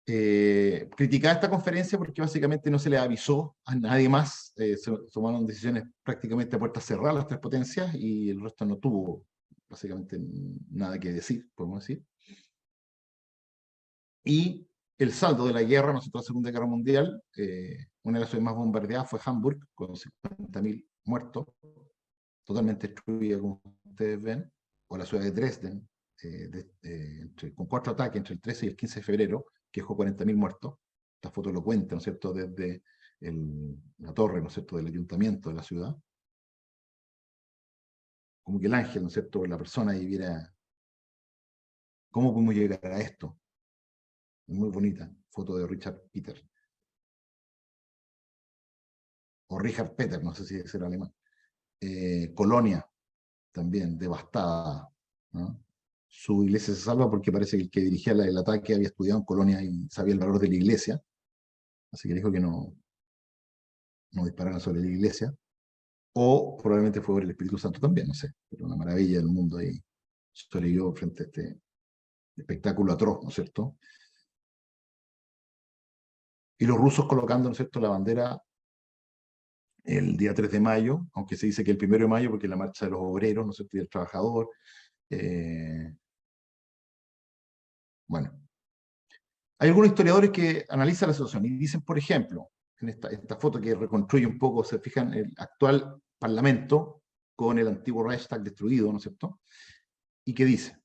Criticaba esta conferencia porque básicamente no se le avisó a nadie más, se tomaron decisiones prácticamente a puertas cerradas las tres potencias, y el resto no tuvo básicamente nada que decir, podemos decir. Y el saldo de la guerra, nosotros, la Segunda Guerra Mundial, una de las ciudades más bombardeadas fue Hamburg, con 50.000 muertos, totalmente destruida, como ustedes ven, o la ciudad de Dresden, con 4 ataques entre el 13 y el 15 de febrero, que dejó 40.000 muertos. Esta foto lo cuenta, ¿no es cierto?, desde la torre, ¿no es cierto?, del ayuntamiento de la ciudad. Como que el ángel, ¿no es cierto?, la persona ahí viera cómo podemos llegar a esto. Muy bonita foto de Richard Peter. O Richard Peter, no sé si es el alemán. Colonia, también devastada, ¿no? Su iglesia se salva porque parece que el que dirigía el ataque había estudiado en Colonia y sabía el valor de la iglesia, así que dijo que no dispararan sobre la iglesia. O probablemente fue por el Espíritu Santo también, no sé, pero una maravilla del mundo ahí sobrevivió frente a este espectáculo atroz, ¿no es cierto? Y los rusos colocando, ¿no es cierto?, la bandera el día 3 de mayo, aunque se dice que el 1 de mayo, porque es la marcha de los obreros, ¿no es cierto?, y del trabajador. Bueno, hay algunos historiadores que analizan la situación y dicen, por ejemplo, en esta foto que reconstruye un poco, se fijan, el actual parlamento con el antiguo Reichstag destruido, ¿no es cierto?, y que dice: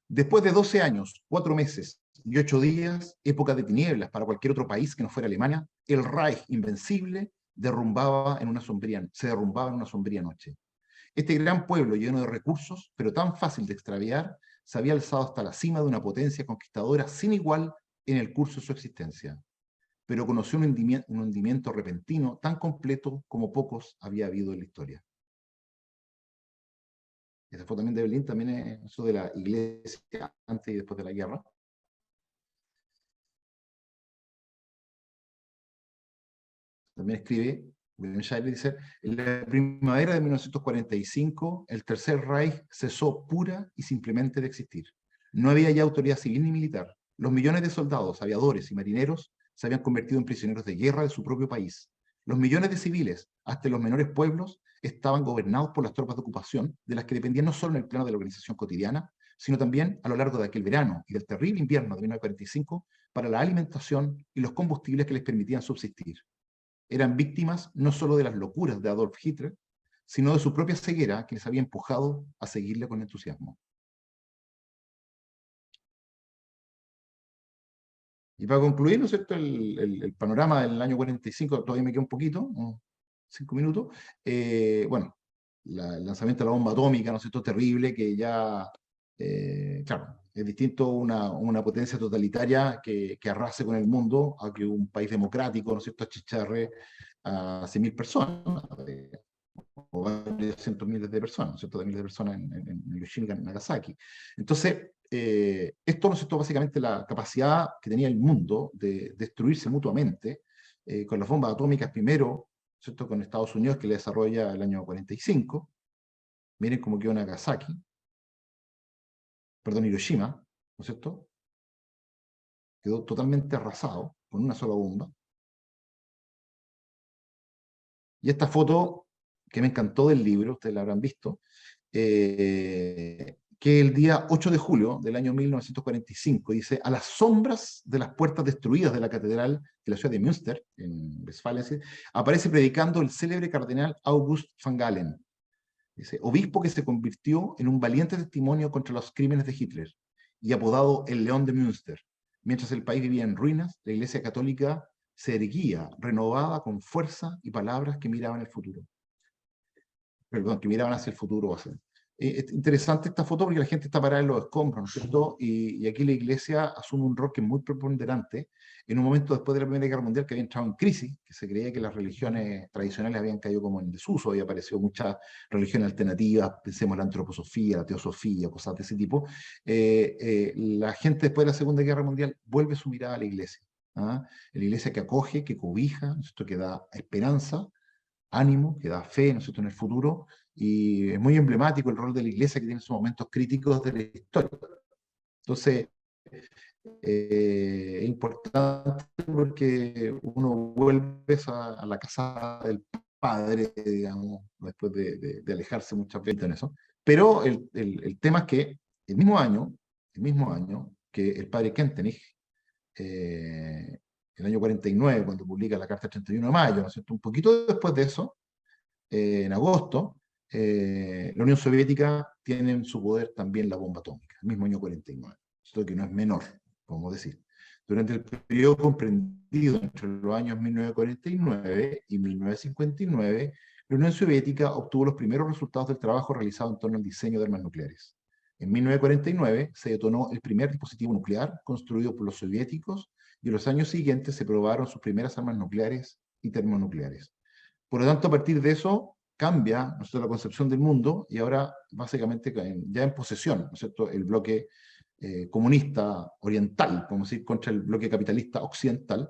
después de 12 años, 4 meses y 8 días, época de tinieblas para cualquier otro país que no fuera Alemania, el Reich invencible se derrumbaba en una sombría noche. Este gran pueblo lleno de recursos, pero tan fácil de extraviar, se había alzado hasta la cima de una potencia conquistadora sin igual en el curso de su existencia. pero conoció un hundimiento repentino tan completo como pocos había habido en la historia. Esa foto también de Berlín, también es eso de la iglesia antes y después de la guerra. También escribe, William Shirer dice, en la primavera de 1945, el Tercer Reich cesó pura y simplemente de existir. No había ya autoridad civil ni militar. Los millones de soldados, aviadores y marineros se habían convertido en prisioneros de guerra de su propio país. Los millones de civiles, hasta los menores pueblos, estaban gobernados por las tropas de ocupación, de las que dependían no solo en el plano de la organización cotidiana, sino también a lo largo de aquel verano y del terrible invierno de 1945 para la alimentación y los combustibles que les permitían subsistir. Eran víctimas no solo de las locuras de Adolf Hitler, sino de su propia ceguera que les había empujado a seguirle con entusiasmo. Y para concluir, ¿no es cierto?, el panorama del año 45, todavía me queda un poquito, 5 minutos. Bueno, el lanzamiento de la bomba atómica, ¿no es cierto?, terrible, que ya, claro, es distinto una potencia totalitaria que arrase con el mundo a que un país democrático, ¿no es cierto?, achicharre a 100.000 personas, o varios cientos miles de personas, cientos de miles de personas en Hiroshima y Nagasaki. Entonces, esto nos es básicamente la capacidad que tenía el mundo de destruirse mutuamente, con las bombas atómicas primero, ¿cierto?, con Estados Unidos, que le desarrolla el año 45. Miren cómo quedó Nagasaki, perdón, Hiroshima, ¿no es cierto? Quedó totalmente arrasado con una sola bomba. Y esta foto, que me encantó del libro, ustedes la habrán visto, que el día 8 de julio del año 1945 dice: a las sombras de las puertas destruidas de la catedral de la ciudad de Münster, en Westfalia, aparece predicando el célebre cardenal August van Galen, dice, obispo que se convirtió en un valiente testimonio contra los crímenes de Hitler y apodado el León de Münster. Mientras el país vivía en ruinas, la Iglesia Católica se erguía, renovada con fuerza y palabras que miraban el futuro. Perdón, que miraban hacia el futuro. Es interesante esta foto porque la gente está parada en los escombros, ¿no es cierto? Y aquí la Iglesia asume un rol que es muy preponderante en un momento después de la Primera Guerra Mundial que había entrado en crisis, que se creía que las religiones tradicionales habían caído como en desuso, había aparecido muchas religiones alternativas, pensemos la antroposofía, la teosofía, cosas de ese tipo. La gente después de la Segunda Guerra Mundial vuelve su mirada a la Iglesia. ¿Ah? La Iglesia que acoge, que cobija, ¿no es cierto?, que da esperanza, ánimo, que da fe, ¿no es cierto?, en el futuro, y es muy emblemático el rol de la Iglesia que tiene esos momentos críticos de la historia. Entonces, es importante porque uno vuelve a la casa del padre, digamos, después de alejarse muchas veces en eso. Pero el tema es que el mismo año que el padre Kentenich, el año 49, cuando publica la Carta del 31 de mayo, ¿no es cierto?, un poquito después de eso, en agosto, la Unión Soviética tiene en su poder también la bomba atómica, el mismo año 49. Esto que no es menor, podemos decir. Durante el periodo comprendido entre los años 1949 y 1959, la Unión Soviética obtuvo los primeros resultados del trabajo realizado en torno al diseño de armas nucleares. En 1949 se detonó el primer dispositivo nuclear construido por los soviéticos y en los años siguientes se probaron sus primeras armas nucleares y termonucleares. Por lo tanto, a partir de eso cambia, ¿no es cierto?, la concepción del mundo y ahora básicamente ya en posesión, ¿no es cierto?, el bloque comunista oriental, podemos decir, contra el bloque capitalista occidental,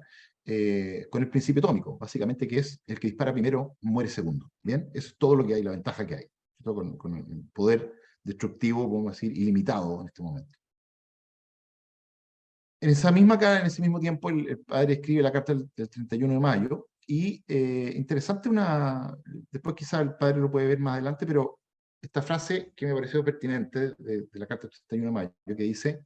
con el principio atómico, básicamente, que es el que dispara primero muere segundo. ¿Bien? Eso es todo lo que hay, la ventaja que hay, con el poder destructivo, podemos decir, ilimitado en este momento. En en ese mismo tiempo, el padre escribe la carta del 31 de mayo, y interesante después quizás el padre lo puede ver más adelante, pero esta frase que me pareció pertinente de la carta del 31 de mayo, que dice,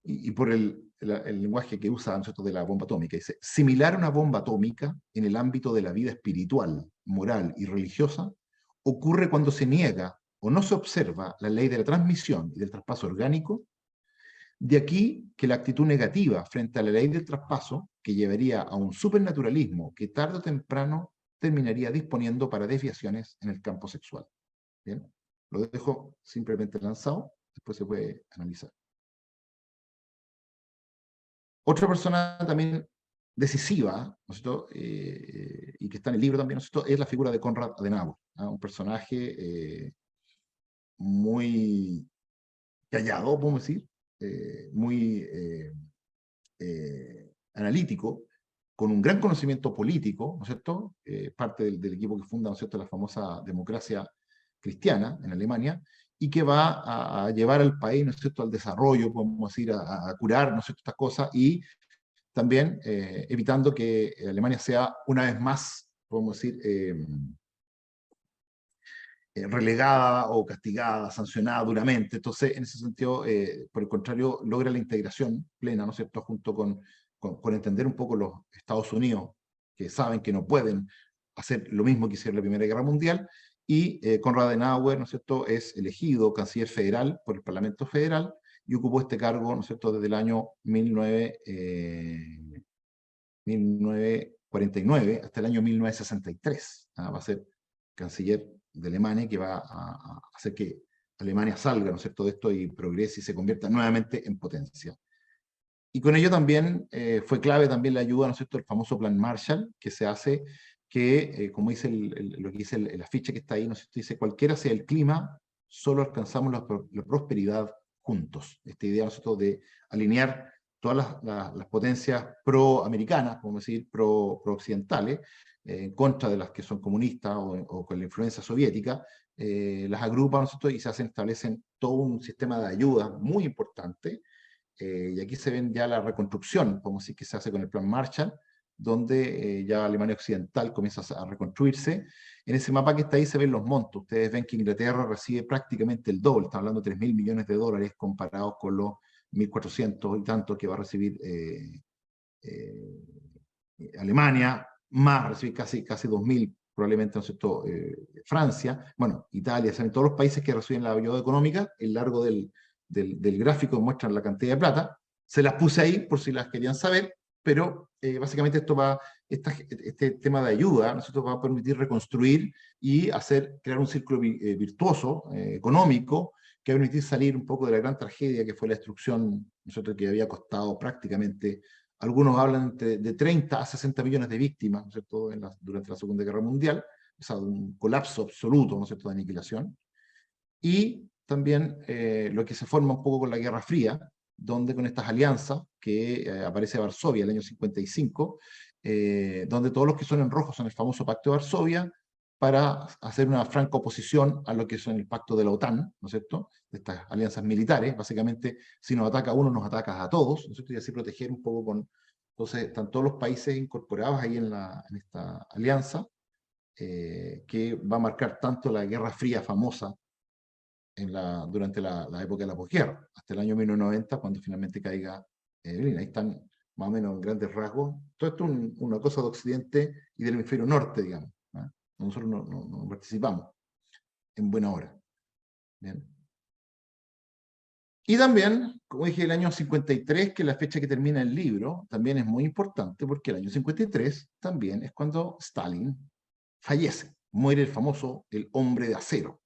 y por el lenguaje que usa, ¿no es cierto?, de la bomba atómica, dice, similar a una bomba atómica en el ámbito de la vida espiritual, moral y religiosa, ocurre cuando se niega o no se observa la ley de la transmisión y del traspaso orgánico. De aquí que la actitud negativa frente a la ley del traspaso, que llevaría a un supernaturalismo que tarde o temprano terminaría disponiendo para desviaciones en el campo sexual. Bien, lo dejo simplemente lanzado, después se puede analizar. Otra persona también decisiva, ¿no es cierto? Y que está en el libro también, ¿no es cierto? Es la figura de Konrad Adenauer, ¿ah? Un personaje muy callado, podemos decir, muy analítico, con un gran conocimiento político, ¿no es cierto? Parte del equipo que funda, ¿no es cierto?, la famosa democracia cristiana en Alemania, y que va a llevar al país, ¿no es cierto?, al desarrollo, podemos decir, a curar, ¿no es cierto?, estas cosas, y también evitando que Alemania sea una vez más, podemos decir, relegada o castigada, sancionada duramente. Entonces, en ese sentido, por el contrario, logra la integración plena, ¿no es cierto?, junto con entender un poco los Estados Unidos, que saben que no pueden hacer lo mismo que hicieron en la Primera Guerra Mundial, y Konrad Adenauer, ¿no es cierto?, es elegido canciller federal por el Parlamento Federal y ocupó este cargo, ¿no es cierto?, desde el año 1949 hasta el año 1963. Va a ser canciller de Alemania, que va a hacer que Alemania salga, ¿no es cierto?, de esto y progrese y se convierta nuevamente en potencia. Y con ello también fue clave también la ayuda, ¿no es cierto?, el famoso Plan Marshall, que se hace, que como dice lo que dice el afiche que está ahí, ¿no es cierto?, dice, cualquiera sea el clima, solo alcanzamos la prosperidad juntos. Esta idea, ¿no es cierto?, de alinear todas las potencias pro-americanas, podemos decir, pro-occidentales, en contra de las que son comunistas o con la influencia soviética, las agrupan, ¿no es cierto?, y establecen todo un sistema de ayuda muy importante. Y aquí se ven ya la reconstrucción, como si que se hace con el Plan Marshall, donde ya Alemania Occidental comienza a reconstruirse. En ese mapa que está ahí se ven los montos. Ustedes ven que Inglaterra recibe prácticamente el doble, está hablando de 3.000 millones de dólares comparados con los 1.400 y tanto que va a recibir Alemania, más recibir casi 2.000 probablemente, ¿no es cierto?, Francia, bueno, Italia, saben, todos los países que reciben la ayuda económica, el largo del gráfico muestran la cantidad de plata, se las puse ahí por si las querían saber, pero básicamente este tema de ayuda, ¿no es cierto?, va a permitir reconstruir y crear un círculo virtuoso, económico, que va a permitir salir un poco de la gran tragedia que fue la destrucción, ¿no es cierto?, que había costado prácticamente, algunos hablan de 30 a 60 millones de víctimas, ¿no es cierto?, durante la Segunda Guerra Mundial, o sea, un colapso absoluto, ¿no es cierto?, de aniquilación. Y también lo que se forma un poco con la Guerra Fría, donde con estas alianzas, que aparece Varsovia el año 55, donde todos los que son en rojo son el famoso Pacto de Varsovia, para hacer una franca oposición a lo que son el pacto de la OTAN, ¿no es cierto?, de estas alianzas militares. Básicamente, si nos ataca uno, nos atacas a todos, ¿no es cierto?, y así proteger un poco con... Entonces, están todos los países incorporados ahí en esta alianza, que va a marcar tanto la Guerra Fría famosa durante la época de la posguerra, hasta el año 1990, cuando finalmente caiga Berlín. Ahí están más o menos en grandes rasgos. Todo esto es una cosa de Occidente y del hemisferio norte, digamos. Nosotros no participamos en buena hora. Bien. Y también, como dije, el año 53, que es la fecha que termina el libro, también es muy importante, porque el año 53 también es cuando Stalin fallece, muere el famoso el hombre de acero.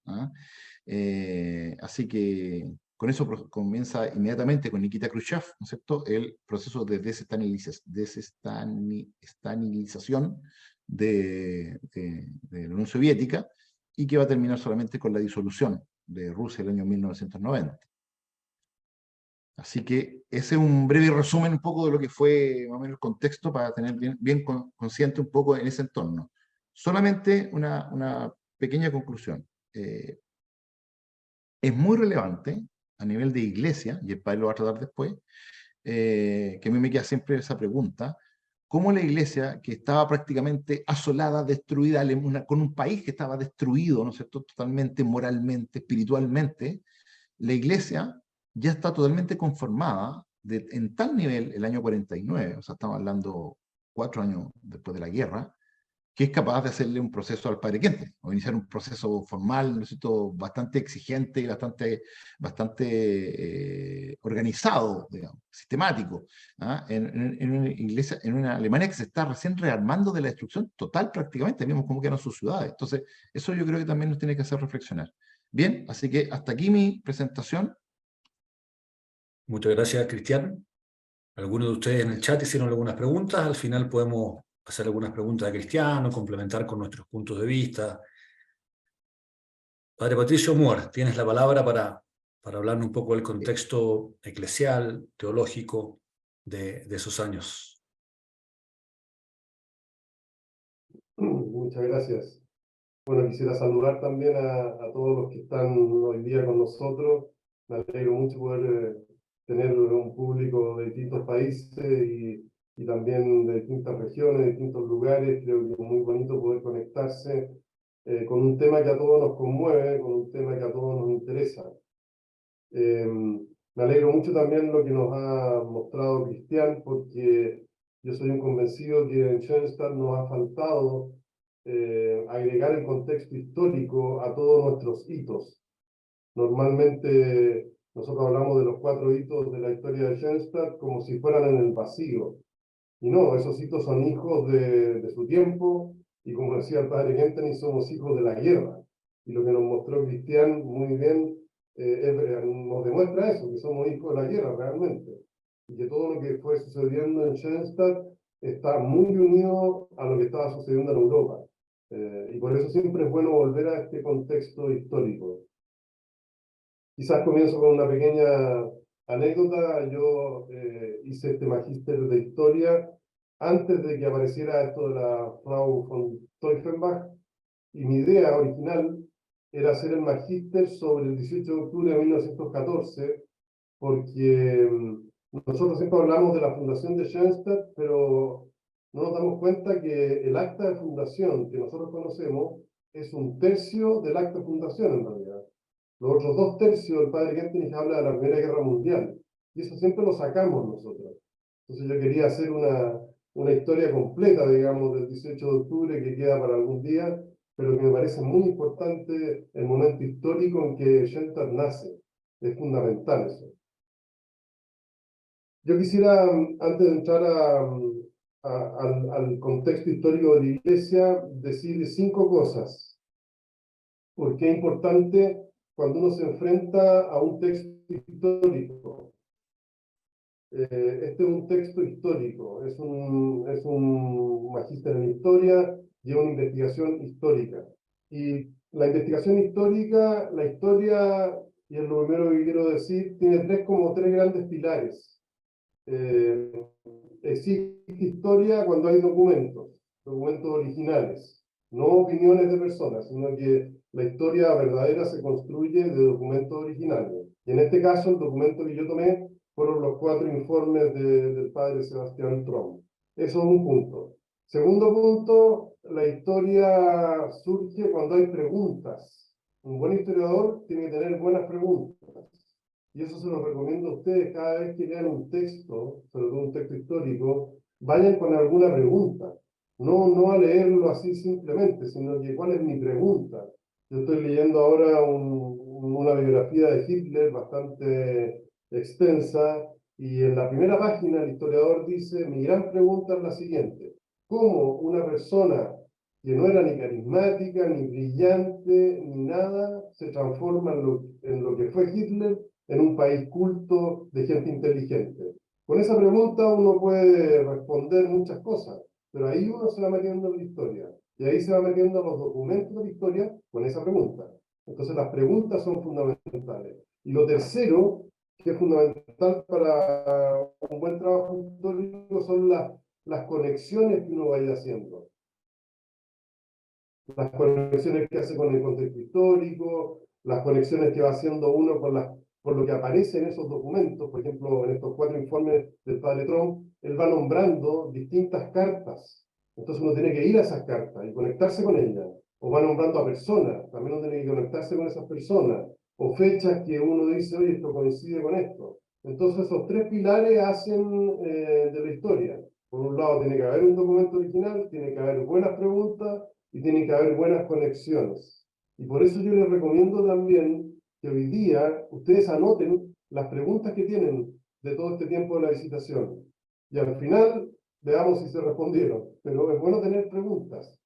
Así que con eso comienza inmediatamente con Nikita Khrushchev, ¿no es cierto?, el proceso de desestanilización de la Unión Soviética, y que va a terminar solamente con la disolución de Rusia el año 1990. Así que ese es un breve resumen un poco de lo que fue más o menos el contexto, para tener bien consciente un poco en ese entorno. Solamente una pequeña conclusión. Es muy relevante a nivel de iglesia, y el padre lo va a tratar después, que a mí me queda siempre esa pregunta: ¿cómo la iglesia, que estaba prácticamente asolada, destruida, con un país que estaba destruido, ¿no es cierto?, totalmente moralmente, espiritualmente, la iglesia ya está totalmente conformada en tal nivel el año 49, o sea, estamos hablando 4 años después de la guerra, que es capaz de hacerle un proceso al padre Kente, o iniciar un proceso formal, ¿no es cierto?, bastante exigente y bastante organizado, digamos, sistemático, en una iglesia, en una Alemania que se está recién rearmando de la destrucción total prácticamente, vimos cómo quedaron sus ciudades. Entonces, eso yo creo que también nos tiene que hacer reflexionar. Bien, así que hasta aquí mi presentación. Muchas gracias, Cristian. Algunos de ustedes en el chat hicieron algunas preguntas, al final podemos hacer algunas preguntas a Cristiano, complementar con nuestros puntos de vista. Padre Patricio Moore, tienes la palabra para hablarnos un poco del contexto eclesial, teológico de esos años. Muchas gracias. Bueno, quisiera saludar también a todos los que están hoy día con nosotros. Me alegro mucho poder tener un público de distintos países y también de distintas regiones, de distintos lugares. Creo que es muy bonito poder conectarse con un tema que a todos nos conmueve, con un tema que a todos nos interesa. Me alegro mucho también lo que nos ha mostrado Cristian, porque yo soy un convencido que en Schoenstatt nos ha faltado agregar el contexto histórico a todos nuestros hitos. Normalmente nosotros hablamos de los 4 hitos de la historia de Schoenstatt como si fueran en el vacío. Y no, esos hitos son hijos de su tiempo, y como decía el padre Kentenich, somos hijos de la guerra. Y lo que nos mostró Cristian muy bien nos demuestra eso, que somos hijos de la guerra realmente. Y que todo lo que fue sucediendo en Schoenstatt está muy unido a lo que estaba sucediendo en Europa. Y por eso siempre es bueno volver a este contexto histórico. Quizás comienzo con una pequeña anécdota. Yo hice este magíster de historia antes de que apareciera esto de la Frau von Teufenbach, y mi idea original era hacer el magíster sobre el 18 de octubre de 1914, porque nosotros siempre hablamos de la fundación de Schoenstatt, pero no nos damos cuenta que el acta de fundación que nosotros conocemos es 1/3 del acta de fundación en realidad. Los otros 2/3, el padre Kentenich habla de la Primera Guerra Mundial, y eso siempre lo sacamos nosotros. Entonces yo quería hacer una historia completa, digamos, del 18 de octubre que queda para algún día, pero que me parece muy importante el momento histórico en que Schoenstatt nace. Es fundamental eso. Yo quisiera, antes de entrar al contexto histórico de la Iglesia, decir 5 cosas. ¿Por qué es importante cuando uno se enfrenta a un texto histórico? Este es un texto histórico, es un magíster en historia, lleva una investigación histórica. Y la investigación histórica, la historia, y es lo primero que quiero decir, tiene tres grandes pilares. Existe historia cuando hay documentos originales, no opiniones de personas, sino que la historia verdadera se construye de documentos originales. Y en este caso, el documento que yo tomé fueron los 4 informes del padre Sebastián Trom. Eso es un punto. Segundo punto, la historia surge cuando hay preguntas. Un buen historiador tiene que tener buenas preguntas. Y eso se lo recomiendo a ustedes cada vez que lean un texto, sobre todo un texto histórico, vayan con alguna pregunta. No a leerlo así simplemente, sino que ¿cuál es mi pregunta? Yo estoy leyendo ahora una biografía de Hitler bastante extensa, y en la primera página el historiador dice: mi gran pregunta es la siguiente: ¿cómo una persona que no era ni carismática, ni brillante, ni nada, se transforma en lo que fue Hitler, en un país culto de gente inteligente? Con esa pregunta uno puede responder muchas cosas, pero ahí uno se va metiendo en la historia, y ahí se va metiendo en los documentos de la historia con esa pregunta. Entonces las preguntas son fundamentales. Y lo tercero, que es fundamental para un buen trabajo histórico, son las conexiones que uno vaya haciendo. Las conexiones que hace con el contexto histórico, las conexiones que va haciendo uno con lo que aparece en esos documentos. Por ejemplo, en estos 4 informes del padre Trom, él va nombrando distintas cartas. Entonces uno tiene que ir a esas cartas y conectarse con ellas. O va nombrando a personas, también uno tiene que conectarse con esas personas. O fechas que uno dice: oye, esto coincide con esto. Entonces esos 3 pilares hacen de la historia. Por un lado tiene que haber un documento original, tiene que haber buenas preguntas, y tiene que haber buenas conexiones. Y por eso yo les recomiendo también que hoy día ustedes anoten las preguntas que tienen de todo este tiempo de la visitación. Y al final veamos si se respondieron. Pero es bueno tener preguntas.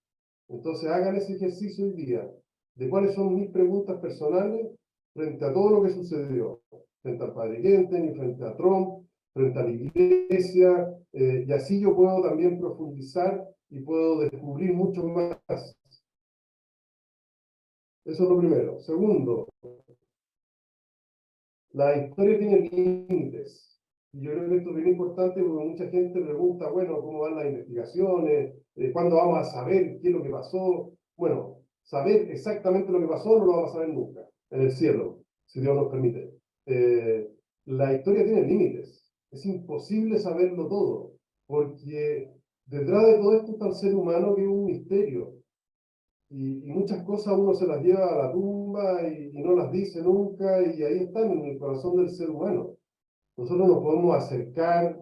Entonces hagan ese ejercicio hoy día de cuáles son mis preguntas personales frente a todo lo que sucedió. Frente al padre Kentenich, frente a Trump, frente a la iglesia, y así yo puedo también profundizar y puedo descubrir mucho más. Eso es lo primero. Segundo, la historia tiene límites. Y yo creo que esto es bien importante porque mucha gente pregunta, bueno, ¿cómo van las investigaciones? ¿Cuándo vamos a saber qué es lo que pasó? Bueno, saber exactamente lo que pasó no lo vamos a saber nunca, en el cielo, si Dios nos permite. La historia tiene límites. Es imposible saberlo todo, porque detrás de todo esto está el ser humano, que es un misterio. Y muchas cosas uno se las lleva a la tumba y no las dice nunca, y ahí están en el corazón del ser humano. Nosotros nos podemos acercar,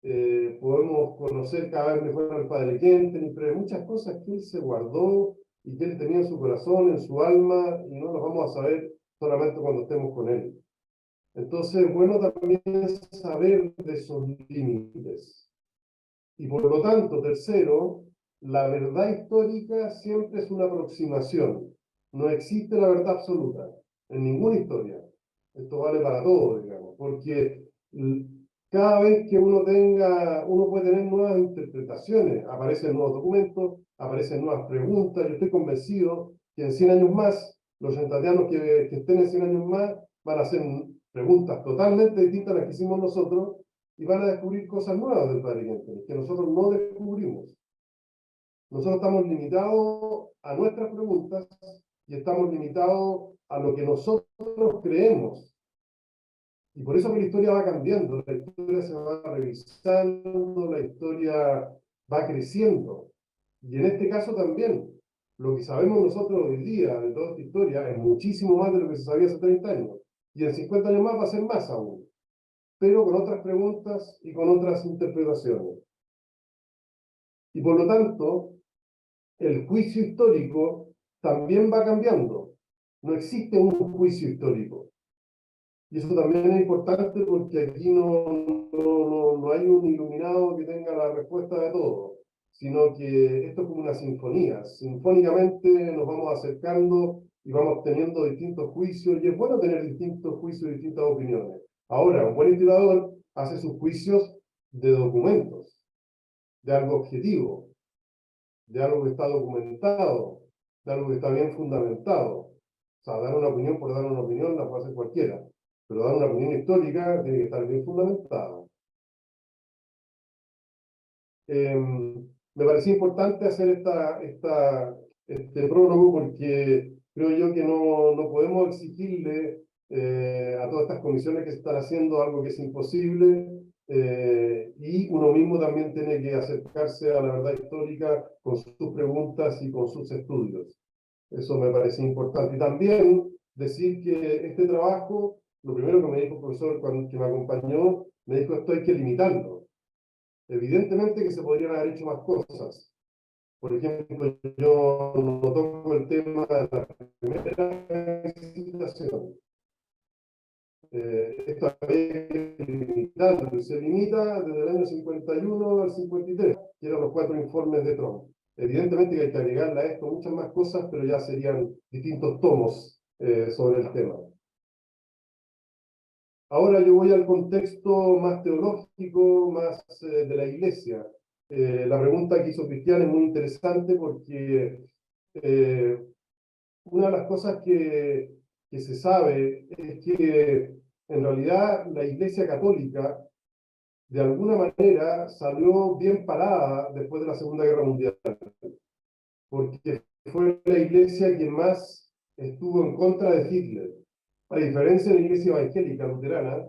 podemos conocer cada vez mejor al Padre Kenton, pero hay muchas cosas que él se guardó y que él tenía en su corazón, en su alma, y no las vamos a saber solamente cuando estemos con él. Entonces, bueno, también saber de esos límites. Y por lo tanto, tercero, la verdad histórica siempre es una aproximación. No existe la verdad absoluta en ninguna historia. Esto vale para todo, digamos, porque cada vez que uno puede tener nuevas interpretaciones, aparecen nuevos documentos, aparecen nuevas preguntas. Yo estoy convencido que en 100 años más, los chantateanos que estén en 100 años más van a hacer preguntas totalmente distintas a las que hicimos nosotros, y van a descubrir cosas nuevas del Padre Kenton, que nosotros no descubrimos. Nosotros estamos limitados a nuestras preguntas y estamos limitados a lo que nosotros creemos. Y por eso que la historia va cambiando, la historia se va revisando, la historia va creciendo. Y en este caso también, lo que sabemos nosotros hoy día de toda esta historia es muchísimo más de lo que se sabía hace 30 años. Y en 50 años más va a ser más aún, pero con otras preguntas y con otras interpretaciones. Y por lo tanto, el juicio histórico también va cambiando. No existe un juicio histórico. Y eso también es importante porque aquí no hay un iluminado que tenga la respuesta de todo, sino que esto es como una sinfonía. Sinfónicamente nos vamos acercando y vamos teniendo distintos juicios, y es bueno tener distintos juicios y distintas opiniones. Ahora, un buen historiador hace sus juicios de documentos, de algo objetivo, de algo que está documentado, de algo que está bien fundamentado. O sea, dar una opinión por dar una opinión la puede hacer cualquiera, pero dar una opinión histórica tiene que estar bien fundamentada. Me parecía importante hacer este prólogo porque creo yo que no podemos exigirle a todas estas comisiones que se están haciendo algo que es imposible, y uno mismo también tiene que acercarse a la verdad histórica con sus preguntas y con sus estudios. Eso me parecía importante. Y también decir que este trabajo, lo primero que me dijo el profesor que me acompañó, me dijo: esto hay que limitarlo. Evidentemente que se podrían haber hecho más cosas. Por ejemplo, yo no toco el tema de la primera licitación. Esto había que limitarlo, y se limita desde el año 51 al 53, que eran los 4 informes de Trump. Evidentemente que hay que agregarle a esto muchas más cosas, pero ya serían distintos tomos sobre el tema. Ahora yo voy al contexto más teológico, más de la Iglesia. La pregunta que hizo Cristian es muy interesante porque una de las cosas que se sabe es que en realidad la Iglesia Católica de alguna manera salió bien parada después de la Segunda Guerra Mundial, porque fue la Iglesia quien más estuvo en contra de Hitler. A diferencia de la Iglesia evangélica luterana,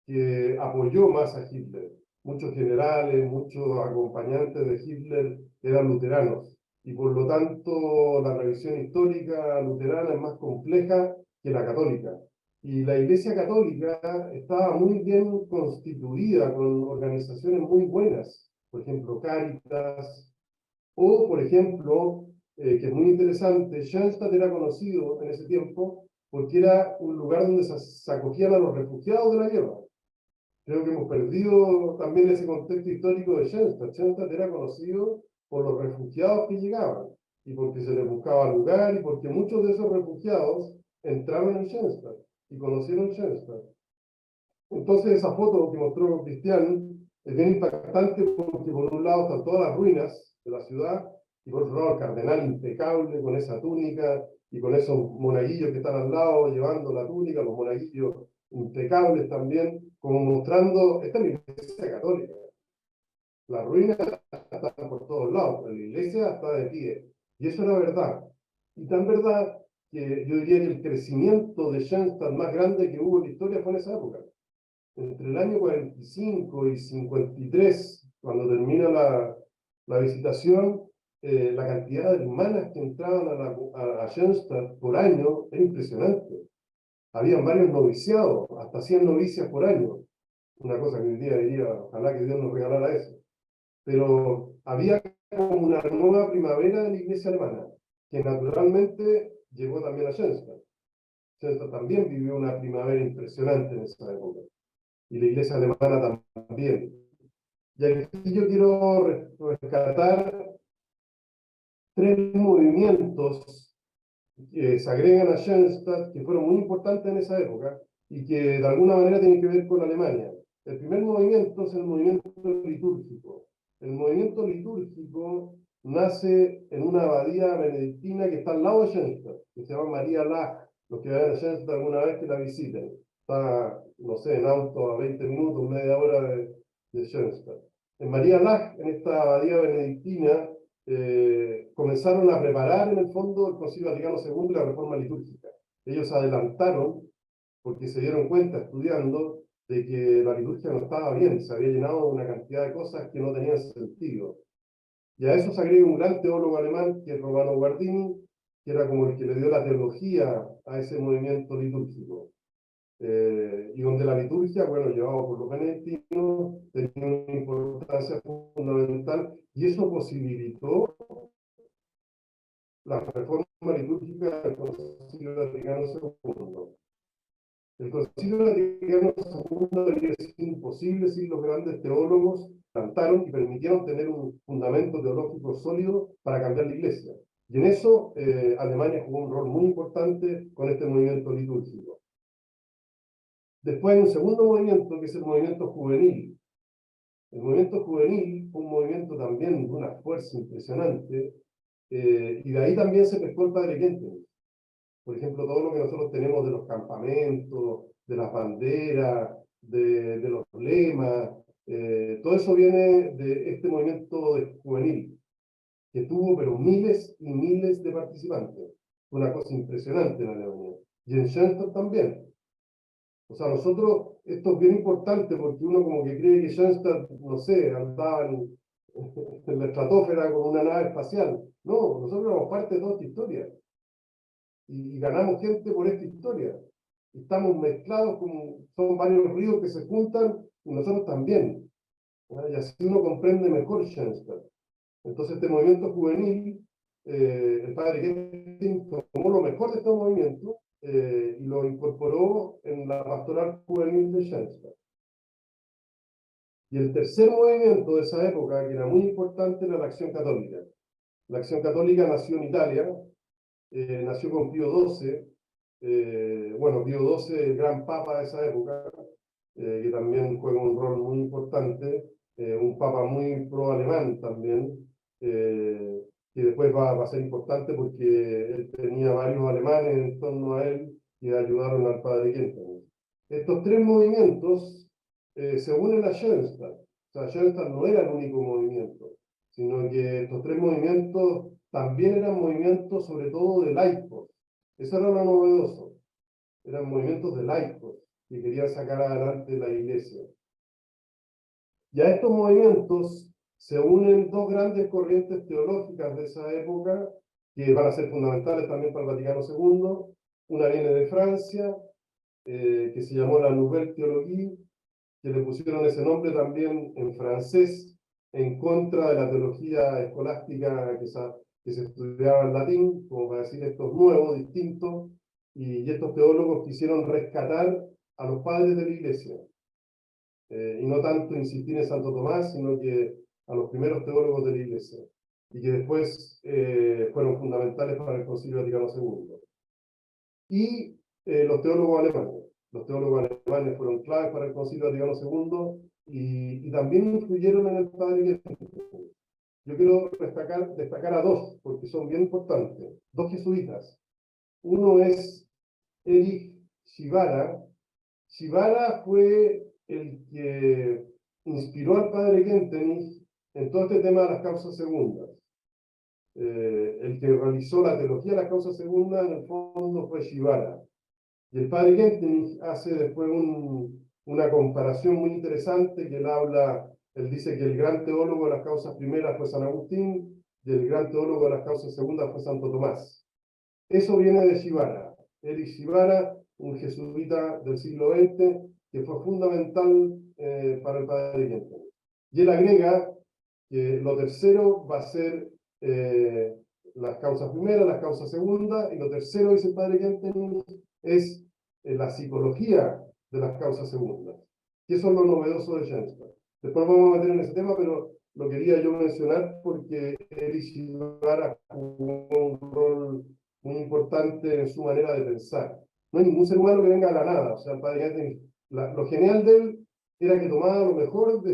que apoyó más a Hitler. Muchos generales, muchos acompañantes de Hitler eran luteranos, y por lo tanto la revisión histórica luterana es más compleja que la católica. Y la Iglesia Católica estaba muy bien constituida, con organizaciones muy buenas, por ejemplo, Cáritas, o por ejemplo, que es muy interesante, Schoenstatt era conocido en ese tiempo porque era un lugar donde se acogían a los refugiados de la guerra. Creo que hemos perdido también ese contexto histórico de Schoenstatt. Schoenstatt era conocido por los refugiados que llegaban, y porque se les buscaba lugar, y porque muchos de esos refugiados entraron en Schoenstatt y conocieron Schoenstatt. Entonces esa foto que mostró Cristian es bien impactante porque por un lado están todas las ruinas de la ciudad y por otro lado el cardenal impecable con esa túnica y con esos monaguillos que están al lado llevando la túnica, los monaguillos impecables también, como mostrando, esta es la iglesia católica. Las ruinas están por todos lados, pero la iglesia está de pie. Y eso era verdad. Y tan verdad que yo diría que el crecimiento de Schoenstatt más grande que hubo en la historia fue en esa época. Entre el año 45 y 53, cuando termina la visitación, la cantidad de hermanas que entraban a Schoenstatt por año era impresionante. Habían varios noviciados, hasta 100 novicias por año. Una cosa que hoy día diría, ojalá que Dios nos regalara eso. Pero había como una nueva primavera de la iglesia alemana, que naturalmente llegó también a Schoenstatt. Schoenstatt también vivió una primavera impresionante en esa época, y la iglesia alemana también. Y aquí yo quiero rescatar tres movimientos que se agregan a Schoenstatt, que fueron muy importantes en esa época, y que de alguna manera tienen que ver con Alemania. El primer movimiento es el movimiento litúrgico. El movimiento litúrgico nace en una abadía benedictina que está al lado de Schoenstatt, que se llama María Lach. Los que vayan a Schoenstatt alguna vez que la visiten. Está, no sé, en auto a 20 minutos, media hora de Schoenstatt. En María Lach, en esta abadía benedictina, comenzaron a preparar en el fondo el Concilio Vaticano II y la reforma litúrgica. Ellos adelantaron, porque se dieron cuenta estudiando de que la liturgia no estaba bien, se había llenado de una cantidad de cosas que no tenían sentido. Y a eso se agrega un gran teólogo alemán, que es Romano Guardini, que era como el que le dio la teología a ese movimiento litúrgico. Y donde la liturgia, bueno, llevado por los benedictinos, tenía una importancia fundamental, y eso posibilitó la reforma litúrgica del Concilio Vaticano II. El Concilio Vaticano II habría sido imposible sin los grandes teólogos plantaron y permitieron tener un fundamento teológico sólido para cambiar la Iglesia. Y en eso Alemania jugó un rol muy importante con este movimiento litúrgico. Después hay un segundo movimiento, que es el movimiento juvenil. El movimiento juvenil fue un movimiento también de una fuerza impresionante, y de ahí también se pescó el Padre Kentenich. Por ejemplo, todo lo que nosotros tenemos de los campamentos, de las banderas, de los lemas, todo eso viene de este movimiento juvenil, que tuvo pero miles y miles de participantes. Fue una cosa impresionante en Alemania. Y en Schoenstatt también. O sea, nosotros, esto es bien importante porque uno como que cree que Schoenstatt, no sé, andaba en la estratosfera con una nave espacial. No, nosotros éramos parte de toda esta historia. Y ganamos gente por esta historia. Estamos mezclados, como son varios ríos que se juntan, y nosotros también. ¿No? Y así uno comprende mejor Schoenstatt. Entonces este movimiento juvenil, el padre Kentin tomó lo mejor de este movimiento y lo incorporó en la pastoral juvenil de Schoenstatt. Y el tercer movimiento de esa época, que era muy importante, era la Acción Católica. La Acción Católica nació en Italia, nació con Pío XII, bueno, Pío XII, el gran papa de esa época, que también juega un rol muy importante, un papa muy pro-alemán también, que después va a ser importante porque él tenía varios alemanes en torno a él que ayudaron al padre Kentenich. Estos tres movimientos se unen a Schoenstatt. O sea, Schoenstatt no era el único movimiento, sino que estos tres movimientos también eran movimientos sobre todo de laicos. Eso era lo novedoso. Eran movimientos de laicos que querían sacar adelante la iglesia. Y a estos movimientos se unen dos grandes corrientes teológicas de esa época, que van a ser fundamentales también para el Vaticano II. Una viene de Francia, que se llamó la Nouvelle Théologie, que le pusieron ese nombre también en francés, en contra de la teología escolástica que se estudiaba en latín, como para decir estos nuevos, distintos, y estos teólogos quisieron rescatar a los padres de la iglesia, y no tanto insistir en Santo Tomás, sino que a los primeros teólogos de la iglesia, y que después fueron fundamentales para el Concilio Vaticano II. Y los teólogos alemanes. los teólogos alemanes fueron claves para el Concilio Vaticano II y también influyeron en el padre Kentenich. Yo quiero destacar a dos, porque son bien importantes, dos jesuitas. Uno es Erich Shibara. Shibara fue el que inspiró al padre Kentenich en todo este tema de las causas segundas. El que realizó la teología de las causas segundas en el fondo fue Shibara. Y el padre Kentenich hace después una comparación muy interesante que él dice que el gran teólogo de las causas primeras fue San Agustín y el gran teólogo de las causas segundas fue Santo Tomás. Eso viene de Shibara. Erich Shibara, un jesuita del siglo XX, que fue fundamental para el padre Kentenich. Y él agrega que lo tercero va a ser las causas primeras, las causas segundas, y lo tercero, dice el padre Kentenich, es la psicología de las causas segundas. Y eso es lo novedoso de Schoenstatt. Después vamos a meter en ese tema, pero lo quería yo mencionar porque Erich Shibara jugó un rol muy importante en su manera de pensar. No hay ningún ser humano que venga a la nada. O sea, el padre Kentenich, lo genial de él era que tomaba lo mejor que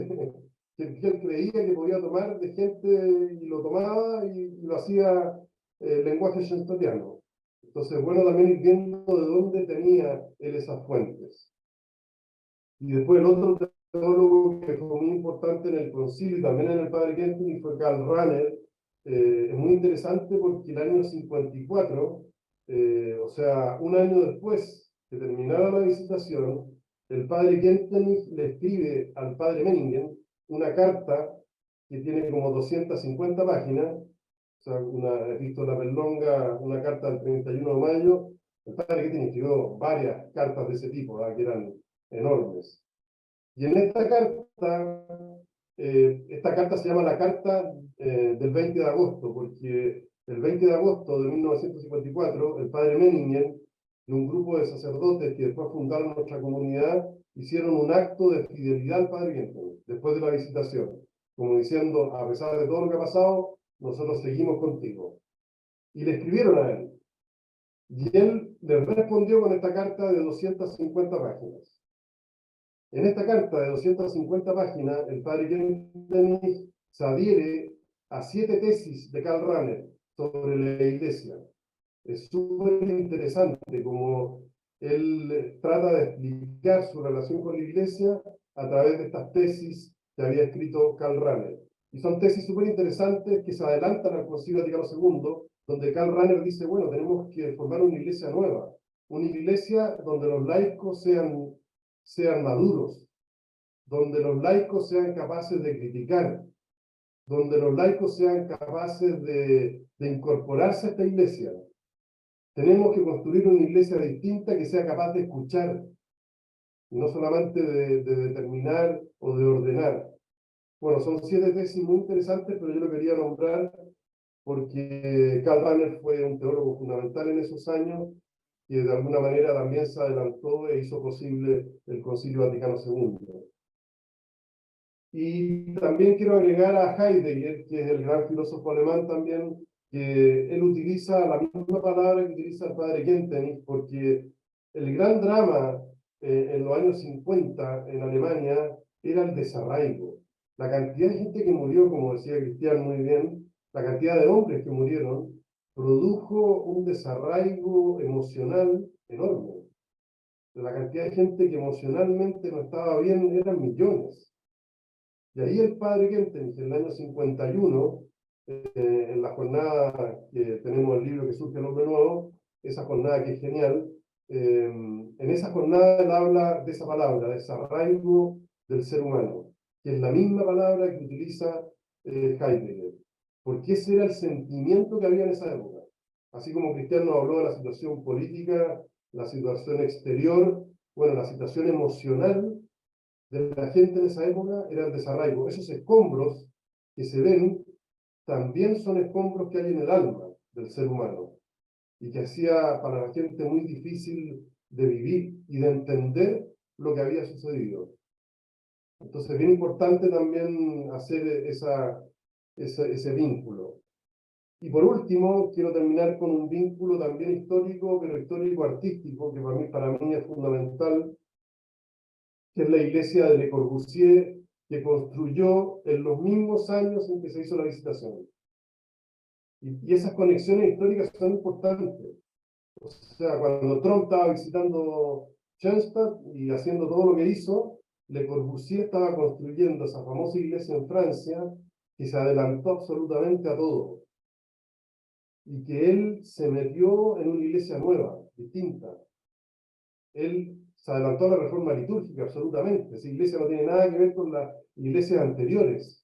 él creía que podía tomar de gente y lo tomaba y lo hacía lenguaje schoenstattiano. Entonces, bueno, también ir viendo de dónde tenía él esas fuentes. Y después el otro teólogo que fue muy importante en el concilio y también en el padre Kentenich fue Karl Rahner. Es muy interesante porque el año 54, o sea, un año después que terminara la visitación, el padre Kentenich le escribe al padre Meiningen una carta que tiene como 250 páginas, o sea, una epístola perlonga, una carta del 31 de mayo. El padre Kentenich escribió varias cartas de ese tipo, ¿verdad? Que eran enormes. Y en esta carta se llama la carta del 20 de agosto, porque el 20 de agosto de 1954, el padre Meiningen y un grupo de sacerdotes que después fundaron nuestra comunidad, hicieron un acto de fidelidad al padre Kentenich, después de la visitación, como diciendo, a pesar de todo lo que ha pasado, nosotros seguimos contigo. Y le escribieron a él. Y él les respondió con esta carta de 250 páginas. En esta carta de 250 páginas, el padre Kentenich se adhiere a 7 tesis de Karl Rahner sobre la Iglesia. Es súper interesante como él trata de explicar su relación con la Iglesia a través de estas tesis que había escrito Karl Rahner. Y son tesis súper interesantes que se adelantan al Concilio Vaticano II, donde Karl Rahner dice, bueno, tenemos que formar una iglesia nueva, una iglesia donde los laicos sean maduros, donde los laicos sean capaces de criticar, donde los laicos sean capaces de incorporarse a esta iglesia. Tenemos que construir una iglesia distinta que sea capaz de escuchar, no solamente de determinar o de ordenar. Bueno, son 7 tesis muy interesantes, pero yo lo quería nombrar porque Karl Rahner fue un teólogo fundamental en esos años que de alguna manera también se adelantó e hizo posible el Concilio Vaticano II. Y también quiero agregar a Heidegger, que es el gran filósofo alemán también, que él utiliza la misma palabra que utiliza el padre Kentenich, porque el gran drama en los años 50 en Alemania era el desarraigo. La cantidad de gente que murió, como decía Cristian muy bien, la cantidad de hombres que murieron, produjo un desarraigo emocional enorme. La cantidad de gente que emocionalmente no estaba bien eran millones. Y ahí el padre Kentenich, en el año 51, en la jornada que tenemos el libro que surge el hombre nuevo, esa jornada que es genial, en esa jornada él habla de esa palabra, desarraigo del ser humano, que es la misma palabra que utiliza Heidegger, porque ese era el sentimiento que había en esa época. Así como Cristian nos habló de la situación política, la situación exterior, bueno, la situación emocional de la gente en esa época era el desarraigo. Esos escombros que se ven también son escombros que hay en el alma del ser humano y que hacía para la gente muy difícil de vivir y de entender lo que había sucedido. Entonces es bien importante también hacer ese vínculo. Y por último, quiero terminar con un vínculo también histórico, pero histórico-artístico, que para mí es fundamental, que es la iglesia de Le Corbusier, que construyó en los mismos años en que se hizo la Visitación. Y esas conexiones históricas son importantes. O sea, cuando Trump estaba visitando Schoenstatt y haciendo todo lo que hizo, Le Corbusier estaba construyendo esa famosa iglesia en Francia, que se adelantó absolutamente a todo. Y que él se metió en una iglesia nueva, distinta. Él se adelantó a la reforma litúrgica, absolutamente. Esa iglesia no tiene nada que ver con las iglesias anteriores.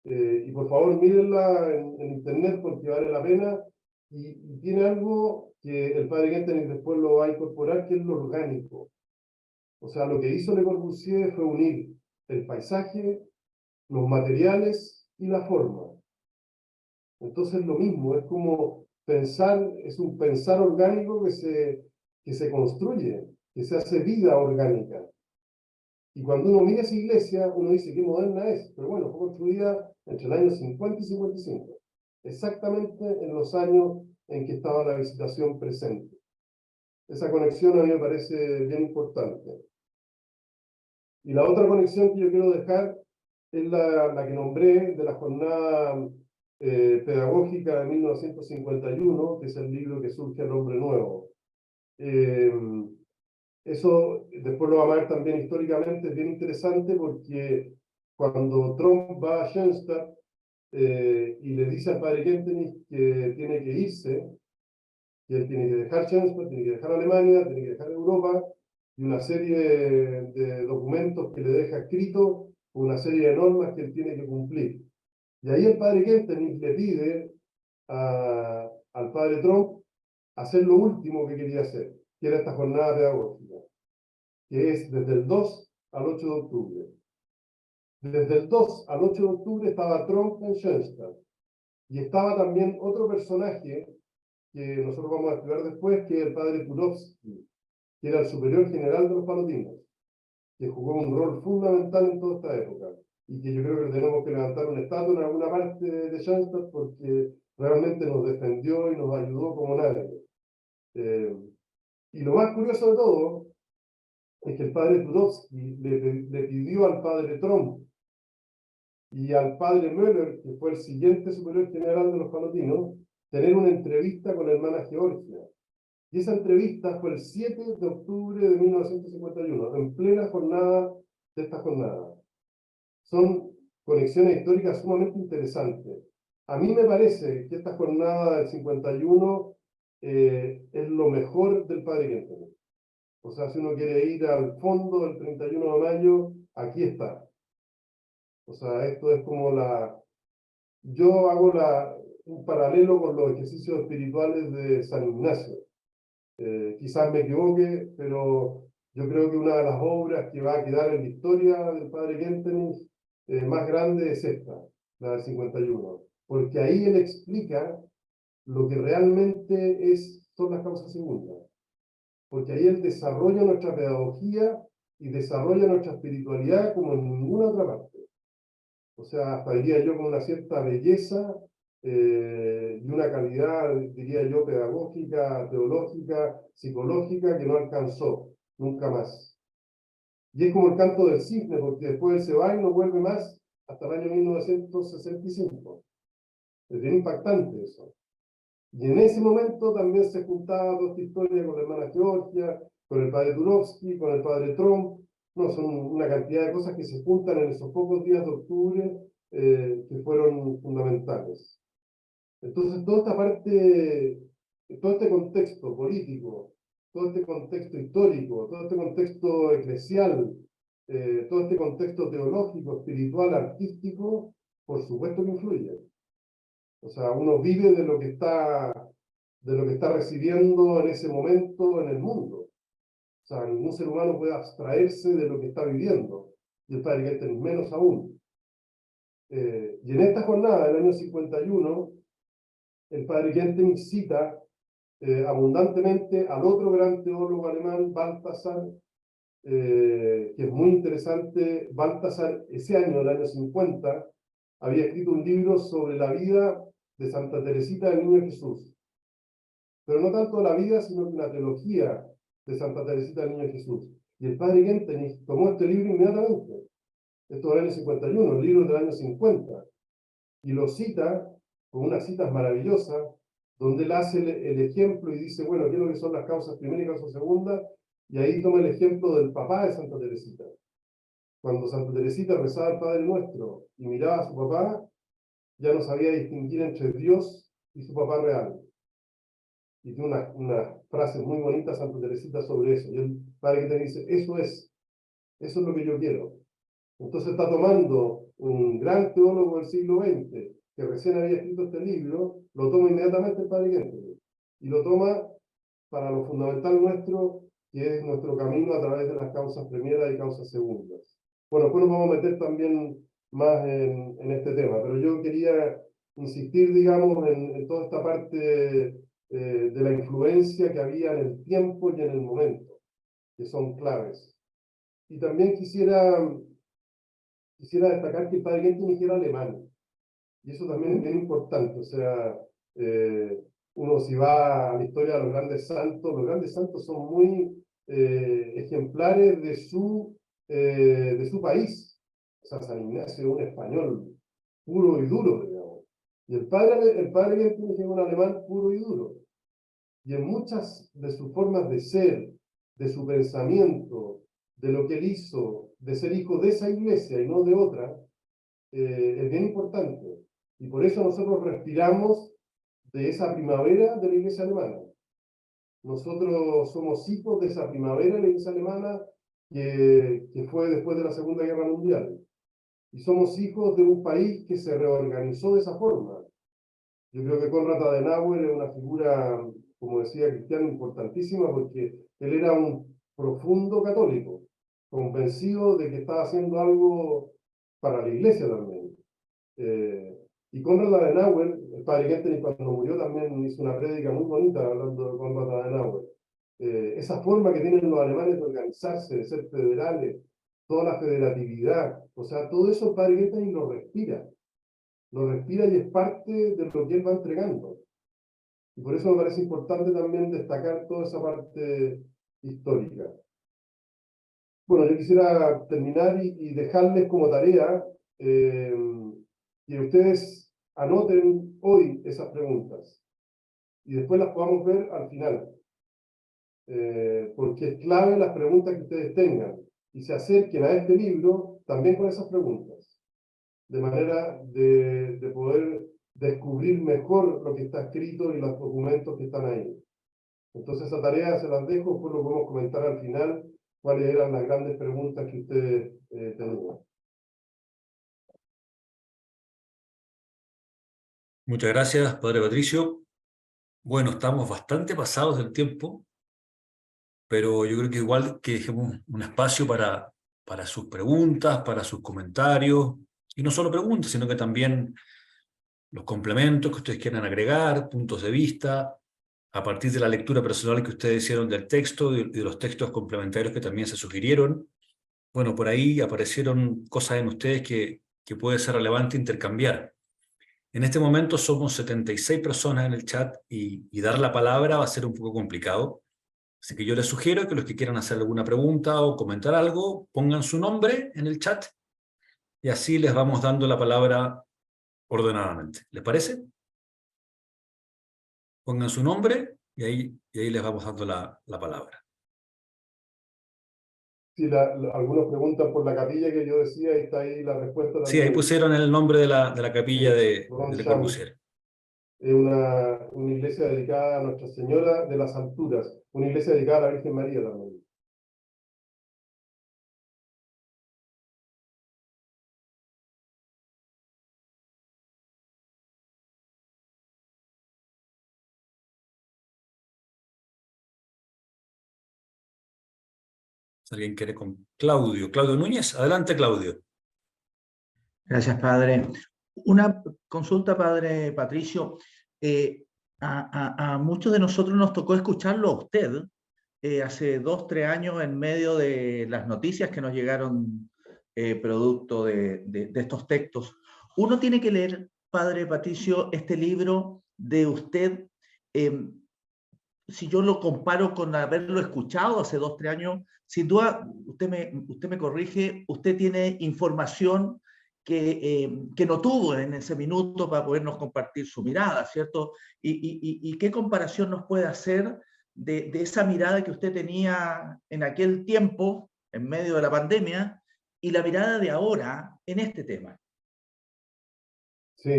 Y por favor, mírenla en internet porque vale la pena. Y tiene algo que el padre Kentenich después lo va a incorporar, que es lo orgánico. O sea, lo que hizo Le Corbusier fue unir el paisaje, los materiales y la forma. Entonces lo mismo, es como pensar, es un pensar orgánico que se construye, que se hace vida orgánica. Y cuando uno mira esa iglesia, uno dice qué moderna es, pero bueno, fue construida entre el año 50 y 55, exactamente en los años en que estaba la Visitación presente. Esa conexión a mí me parece bien importante. Y la otra conexión que yo quiero dejar es la que nombré de la jornada pedagógica de 1951, que es el libro que surge El Hombre Nuevo. Eso después lo vamos a ver también históricamente, es bien interesante porque cuando Trump va a Schoenstatt y le dice al padre Kentenich que tiene que irse, que él tiene que dejar Schoenstatt, tiene que dejar Alemania, tiene que dejar Europa, y una serie de documentos que le deja escrito, una serie de normas que él tiene que cumplir. Y ahí el padre Kentenich le pide al padre Trump hacer lo último que quería hacer, que era esta jornada pedagógica, que es desde el 2 al 8 de octubre. Desde el 2 al 8 de octubre estaba Trump en Schoenstatt, y estaba también otro personaje que nosotros vamos a estudiar después, que es el padre Turovsky, que era el superior general de los palotinos, que jugó un rol fundamental en toda esta época, y que yo creo que tenemos que levantar una estatua en alguna parte de Schoenstatt porque realmente nos defendió y nos ayudó como nadie. Y lo más curioso de todo es que el padre Turovsky le pidió al padre Trump y al padre Müller, que fue el siguiente superior general de los palotinos, tener una entrevista con la hermana Georgia. Y esa entrevista fue el 7 de octubre de 1951, en plena jornada de esta jornada. Son conexiones históricas sumamente interesantes. A mí me parece que esta jornada del 51 es lo mejor del padre Kentenich. O sea, si uno quiere ir al fondo del 31 de mayo, aquí está. O sea, esto es como yo hago un paralelo con los ejercicios espirituales de San Ignacio. Quizás me equivoque, pero yo creo que una de las obras que va a quedar en la historia del padre Kentenich más grande es esta, la del 51. Porque ahí él explica lo que realmente son las causas segundas. Porque ahí él desarrolla nuestra pedagogía y desarrolla nuestra espiritualidad como en ninguna otra parte. O sea, hasta diría yo con una cierta belleza y una calidad, diría yo, pedagógica, teológica, psicológica, que no alcanzó nunca más. Y es como el canto del cisne, porque después él se va y no vuelve más hasta el año 1965. Es bien impactante eso. Y en ese momento también se juntaba toda esta historia con la hermana Georgia, con el padre Turovsky, con el padre Trump. No, son una cantidad de cosas que se juntan en esos pocos días de octubre que fueron fundamentales. Entonces, toda esta parte, todo este contexto político, todo este contexto histórico, todo este contexto eclesial, todo este contexto teológico, espiritual, artístico, por supuesto que influye. O sea, uno vive de lo que está recibiendo en ese momento en el mundo. O sea, ningún ser humano puede abstraerse de lo que está viviendo, y el padre Kentenich menos aún. Y en esta jornada del año 51, el padre Kentenich cita abundantemente al otro gran teólogo alemán, Balthasar, que es muy interesante. Balthasar, ese año, el año 50, había escrito un libro sobre la vida de Santa Teresita del Niño Jesús. Pero no tanto la vida, sino que una teología de Santa Teresita del Niño Jesús. Y el padre Kentenich tomó este libro inmediatamente. Esto del año 51, el libro del año 50. Y lo cita con unas citas maravillosas, donde él hace el ejemplo y dice, bueno, ¿qué es lo que son las causas primera y causa segunda? Y ahí toma el ejemplo del papá de Santa Teresita. Cuando Santa Teresita rezaba al Padre Nuestro y miraba a su papá, ya no sabía distinguir entre Dios y su papá real. Y tiene una frase muy bonita Santa Teresita sobre eso. Y el padre que te dice, eso es lo que yo quiero. Entonces está tomando un gran teólogo del siglo XX, que recién había escrito este libro, lo toma inmediatamente el padre Kentenich. Y lo toma para lo fundamental nuestro, que es nuestro camino a través de las causas primeras y causas segundas. Bueno, después nos vamos a meter también más en este tema, pero yo quería insistir, digamos, en toda esta parte de la influencia que había en el tiempo y en el momento, que son claves. Y también quisiera destacar que el padre Kentenich era alemán, y eso también es bien importante. O sea, uno si va a la historia de los grandes santos son muy ejemplares de su país. O sea, San Ignacio es un español puro y duro, digamos. Y el padre Kentenich es un alemán puro y duro. Y en muchas de sus formas de ser, de su pensamiento, de lo que él hizo, de ser hijo de esa iglesia y no de otra, es bien importante. Y por eso nosotros respiramos de esa primavera de la iglesia alemana. Nosotros somos hijos de esa primavera de la iglesia alemana que fue después de la Segunda Guerra Mundial. Y somos hijos de un país que se reorganizó de esa forma. Yo creo que Konrad Adenauer es una figura, como decía Cristiano, importantísima, porque él era un profundo católico, convencido de que estaba haciendo algo para la iglesia también. Y Konrad Adenauer, el padre Kentenich cuando murió también hizo una prédica muy bonita hablando de Konrad Adenauer. Esa forma que tienen los alemanes de organizarse, de ser federales, toda la federatividad, o sea, todo eso el padre Kentenich lo respira y es parte de lo que él va entregando. Y por eso me parece importante también destacar toda esa parte histórica. Bueno, yo quisiera terminar y dejarles como tarea que ustedes anoten hoy esas preguntas y después las podamos ver al final. Porque es clave las preguntas que ustedes tengan y se acerquen a este libro también con esas preguntas, de manera de poder descubrir mejor lo que está escrito y los documentos que están ahí. Entonces esa tarea se las dejo, después lo podemos comentar al final, cuáles eran las grandes preguntas que ustedes tenían. Muchas gracias, Padre Patricio. Bueno, estamos bastante pasados del tiempo, pero yo creo que igual que dejemos un espacio para sus preguntas, para sus comentarios, y no solo preguntas, sino que también los complementos que ustedes quieran agregar, puntos de vista, a partir de la lectura personal que ustedes hicieron del texto y de los textos complementarios que también se sugirieron. Bueno, por ahí aparecieron cosas en ustedes que puede ser relevante intercambiar. En este momento somos 76 personas en el chat y dar la palabra va a ser un poco complicado. Así que yo les sugiero que los que quieran hacer alguna pregunta o comentar algo, pongan su nombre en el chat y así les vamos dando la palabra ordenadamente. ¿Les parece? Pongan su nombre y ahí les vamos dando la palabra. Sí, algunos preguntan por la capilla que yo decía y está ahí la respuesta también. Sí, ahí pusieron el nombre de la capilla de Le Corbusier. Es una iglesia dedicada a Nuestra Señora de las Alturas, una iglesia dedicada a la Virgen María también. Si alguien quiere con Claudio Núñez, adelante Claudio. Gracias, padre. Una consulta, padre Patricio. A muchos de nosotros nos tocó escucharlo a usted hace 2, 3 años en medio de las noticias que nos llegaron producto de estos textos. Uno tiene que leer padre Patricio, este libro de usted, si yo lo comparo con haberlo escuchado hace 2, 3 años, sin duda, usted me corrige, usted tiene información que no tuvo en ese minuto para podernos compartir su mirada, ¿cierto? ¿Y qué comparación nos puede hacer de esa mirada que usted tenía en aquel tiempo, en medio de la pandemia, y la mirada de ahora en este tema? Sí,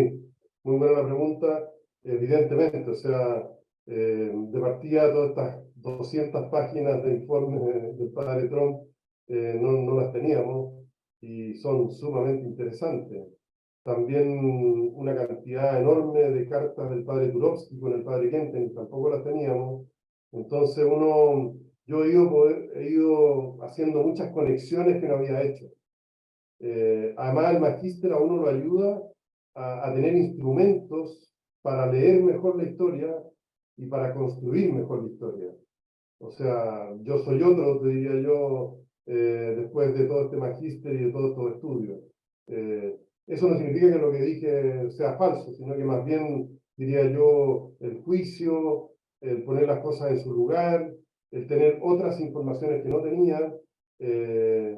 muy buena la pregunta. Evidentemente, o sea, de partida todas estas 200 páginas de informes del padre Trump no las teníamos y son sumamente interesantes. También una cantidad enorme de cartas del padre Turovsky con el padre Kenton, tampoco las teníamos. Entonces yo he ido haciendo muchas conexiones que no había hecho. Además, el magíster a uno lo ayuda a tener instrumentos para leer mejor la historia y para construir mejor la historia. O sea, yo soy otro, te diría yo, después de todo este magíster y de todos estos estudios. Eso no significa que lo que dije sea falso, sino que más bien, diría yo, el juicio, el poner las cosas en su lugar, el tener otras informaciones que no tenía, el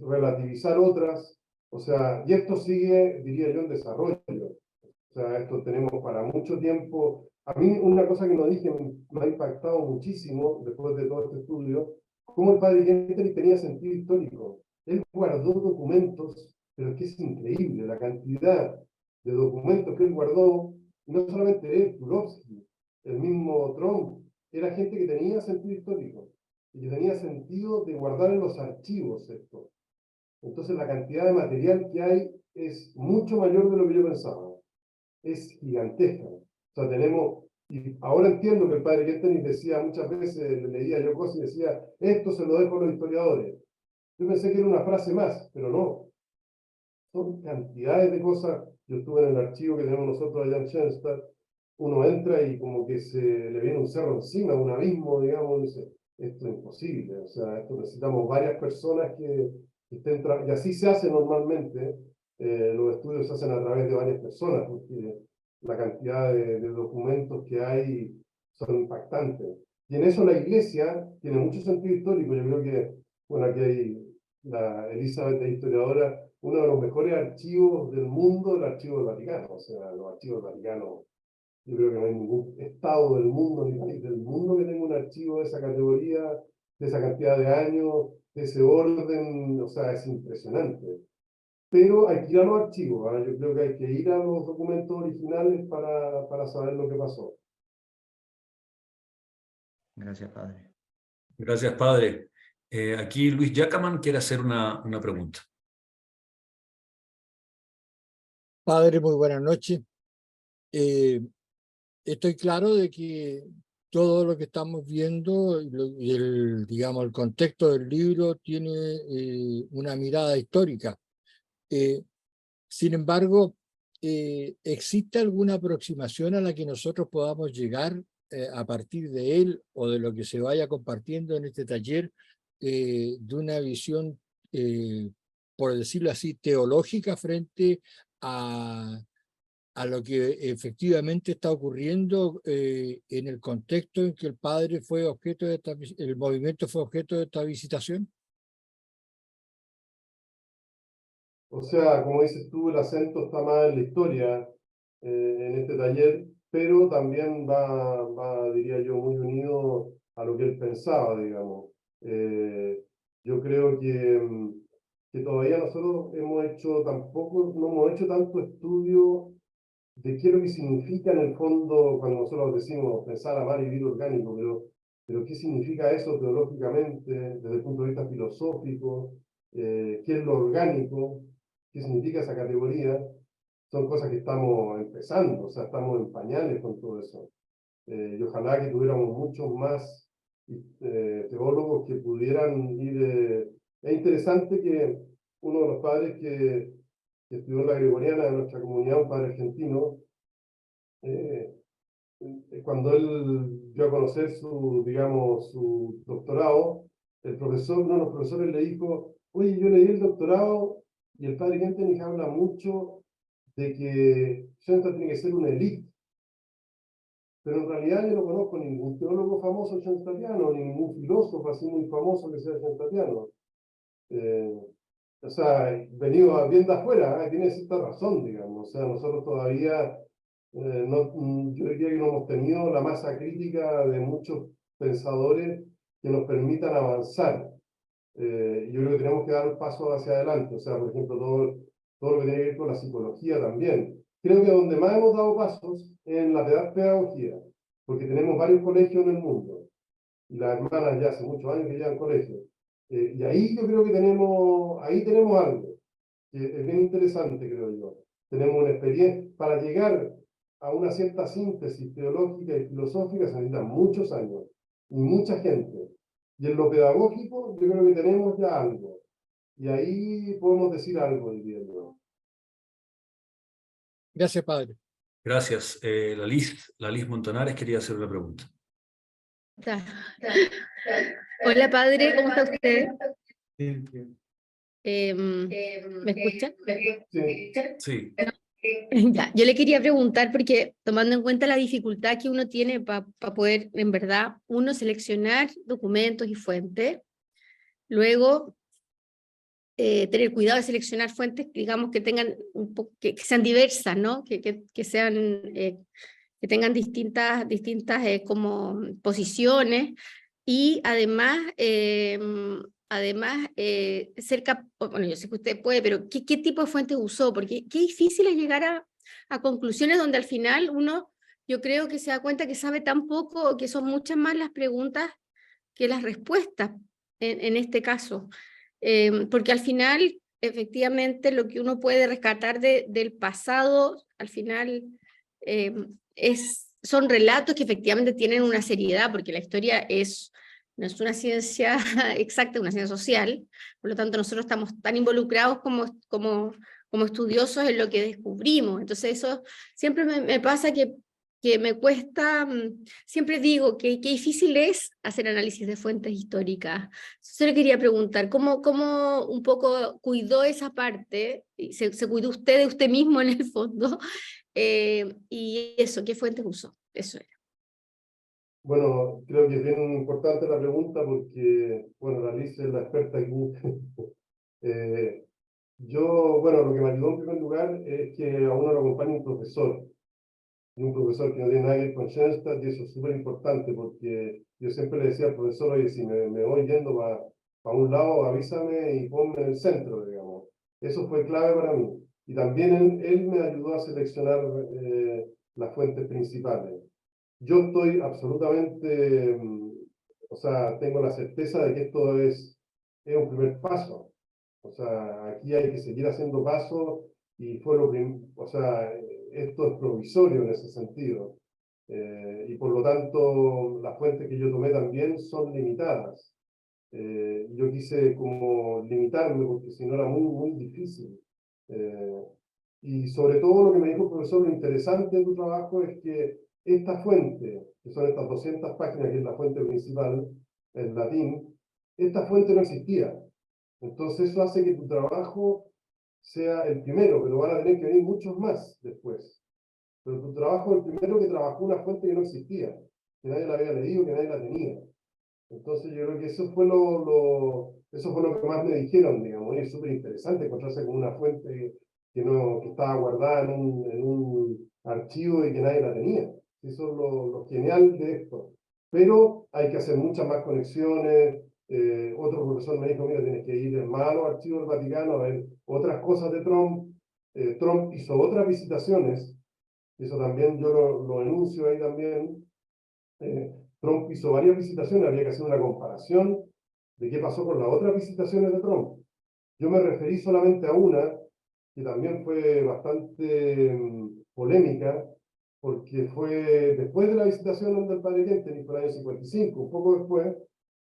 relativizar otras, o sea, y esto sigue, diría yo, en desarrollo. O sea, esto tenemos para mucho tiempo. A mí una cosa que no dije me ha impactado muchísimo después de todo este estudio, cómo el padre Gentry tenía sentido histórico. Él guardó documentos, pero es que es increíble la cantidad de documentos que él guardó, y no solamente él, Turovsky, el mismo Trump, era gente que tenía sentido histórico y que tenía sentido de guardar en los archivos esto. Entonces la cantidad de material que hay es mucho mayor de lo que yo pensaba. Es gigantesca. O sea, tenemos, y ahora entiendo que el padre Kentenich decía muchas veces, le leía yo cosas y decía, esto se lo dejo a los historiadores. Yo pensé que era una frase más, pero no. Son cantidades de cosas. Yo estuve en el archivo que tenemos nosotros allá en Schoenstatt, uno entra y como que se le viene un cerro encima, un abismo, digamos, y dice, esto es imposible. O sea, esto necesitamos varias personas que estén, y así se hace normalmente. Los estudios se hacen a través de varias personas, porque la cantidad de documentos que hay son impactantes. Y en eso la iglesia tiene mucho sentido histórico. Yo creo que, bueno, aquí hay la Elizabeth, es historiadora, uno de los mejores archivos del mundo, el archivo del Vaticano. O sea, los archivos del Vaticano, yo creo que no hay ningún estado del mundo ni país del mundo que tenga un archivo de esa categoría, de esa cantidad de años, de ese orden. O sea, es impresionante. Pero hay que ir a los archivos, ¿eh? Yo creo que hay que ir a los documentos originales para saber lo que pasó. Gracias, padre. Gracias, padre. Aquí Luis Jacaman quiere hacer una pregunta. Padre, muy buenas noches. Estoy claro de que todo lo que estamos viendo y el, digamos, el contexto del libro tiene una mirada histórica. Sin embargo, ¿existe alguna aproximación a la que nosotros podamos llegar a partir de él o de lo que se vaya compartiendo en este taller de una visión, por decirlo así, teológica frente a lo que efectivamente está ocurriendo en el contexto en que el padre fue objeto de el movimiento fue objeto de esta visitación? O sea, como dices tú, el acento está más en la historia en este taller, pero también diría yo, muy unido a lo que él pensaba, digamos. Yo creo que todavía nosotros no hemos hecho tanto estudio de qué es lo que significa en el fondo cuando nosotros decimos pensar, amar y vivir orgánico, pero qué significa eso teológicamente, desde el punto de vista filosófico, qué es lo orgánico, qué significa esa categoría. Son cosas que estamos empezando, o sea, estamos en pañales con todo eso. Y ojalá que tuviéramos muchos más teólogos que pudieran ir. Es interesante que uno de los padres que estudió en la Gregoriana de nuestra comunidad, un padre argentino, cuando él dio a conocer digamos, su doctorado, uno de los profesores le dijo, oye, yo leí el doctorado y el padre Kentenich habla mucho de que Schoenstatt tiene que ser una élite. Pero en realidad yo no conozco ningún teólogo famoso schoenstattiano, ni ningún filósofo así muy famoso que sea schoenstattiano. O sea, venido bien de afuera, tiene cierta razón, digamos. O sea, nosotros todavía, yo diría que no hemos tenido la masa crítica de muchos pensadores que nos permitan avanzar. Yo creo que tenemos que dar un paso hacia adelante. O sea, por ejemplo, todo lo que tiene que ver con la psicología también. Creo que donde más hemos dado pasos es en la pedagogía, porque tenemos varios colegios en el mundo, y las hermanas ya hace muchos años que llevan colegios. Y ahí yo creo que ahí tenemos algo, que es bien interesante, creo yo. Tenemos una experiencia, para llegar a una cierta síntesis teológica y filosófica se necesitan muchos años, y mucha gente. Y en lo pedagógico yo creo que tenemos ya algo, y ahí podemos decir algo, diría yo. Gracias, padre. Gracias. La Liz Montonares quería hacer una pregunta. Hola, padre, ¿cómo está usted? Bien, bien. ¿Me escucha? Sí. Sí. Ya, yo le quería preguntar, porque tomando en cuenta la dificultad que uno tiene para poder, en verdad, uno seleccionar documentos y fuentes, luego tener cuidado de seleccionar fuentes, digamos, que tengan que sean diversas, ¿no? Que sean, que tengan distintas como posiciones, y además, bueno, yo sé que usted puede, pero ¿qué tipo de fuentes usó? Porque qué difícil es llegar a conclusiones donde al final uno, yo creo que se da cuenta que sabe tan poco, que son muchas más las preguntas que las respuestas en este caso. Porque al final, efectivamente, lo que uno puede rescatar del pasado, al final, son relatos que efectivamente tienen una seriedad, porque la historia no es una ciencia exacta, es una ciencia social, por lo tanto nosotros estamos tan involucrados como estudiosos en lo que descubrimos. Entonces eso siempre me pasa que me cuesta, siempre digo que difícil es hacer análisis de fuentes históricas. Yo le quería preguntar, ¿cómo un poco cuidó esa parte? ¿Se cuidó usted de usted mismo en el fondo? Y eso, ¿qué fuentes usó? Eso era. Bueno, creo que es bien importante la pregunta porque, bueno, la Liz es la experta aquí. Bueno, lo que me ayudó en primer lugar es que a uno lo acompaña un profesor, y un profesor que no tiene nada que ver con Schoenstatt, y eso es súper importante porque yo siempre le decía al profesor, oye, si me voy yendo para un lado, avísame y ponme en el centro, digamos. Eso fue clave para mí. Y también él me ayudó a seleccionar las fuentes principales. Yo estoy absolutamente, o sea, tengo la certeza de que esto es un primer paso. O sea, aquí hay que seguir haciendo pasos, y fue o sea, esto es provisorio en ese sentido. Y por lo tanto, las fuentes que yo tomé también son limitadas. Yo quise como limitarme porque si no era muy difícil. Y sobre todo lo que me dijo el profesor, lo interesante de tu trabajo es que esta fuente, que son estas 200 páginas, que es la fuente principal, en latín, esta fuente no existía. Entonces eso hace que tu trabajo sea el primero, pero van a tener que venir muchos más después. Pero tu trabajo es el primero que trabajó una fuente que no existía, que nadie la había leído, que nadie la tenía. Entonces yo creo que eso fue eso fue lo que más me dijeron, digamos, y es súper interesante encontrarse con una fuente que estaba guardada en un archivo y que nadie la tenía. Eso es lo genial de esto. Pero hay que hacer muchas más conexiones. Otro profesor me dijo, mira, tienes que ir más a los archivos del Vaticano a ver otras cosas de Trump. Trump hizo otras visitaciones, eso también yo lo enuncio ahí también. Trump hizo varias visitaciones, había que hacer una comparación de qué pasó con las otras visitaciones de Trump. Yo me referí solamente a una, que también fue bastante polémica, porque fue después de la visitación del padre Kentenich, fue el año 55, un poco después,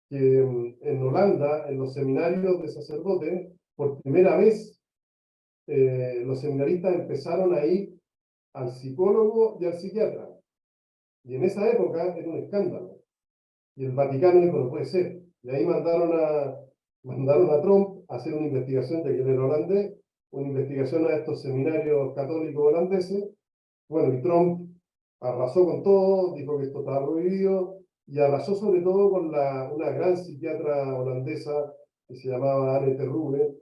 que en Holanda, en los seminarios de sacerdotes, por primera vez, los seminaristas empezaron a ir al psicólogo y al psiquiatra. Y en esa época era un escándalo. Y el Vaticano dijo, no puede ser. Y ahí mandaron a Trump a hacer una investigación, de que él era holandés, una investigación a estos seminarios católicos holandeses. Bueno, y Trump arrasó con todo, dijo que esto estaba prohibido, y arrasó sobre todo con una gran psiquiatra holandesa que se llamaba Anne Terrube,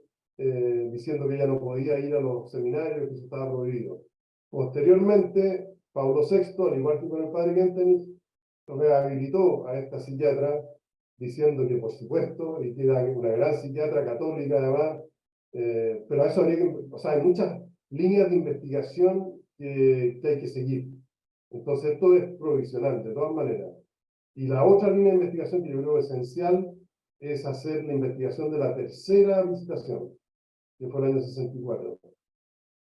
diciendo que ella no podía ir a los seminarios, que eso estaba prohibido. Posteriormente, Pablo VI, al igual que con el padre Kentenich, rehabilitó a esta psiquiatra, diciendo que por supuesto, y que era una gran psiquiatra católica además, pero a eso habría que, o sea, hay muchas líneas de investigación que hay que seguir. Entonces esto es provisional, de todas maneras. Y la otra línea de investigación que yo creo esencial es hacer la investigación de la tercera visitación, que fue el año 64.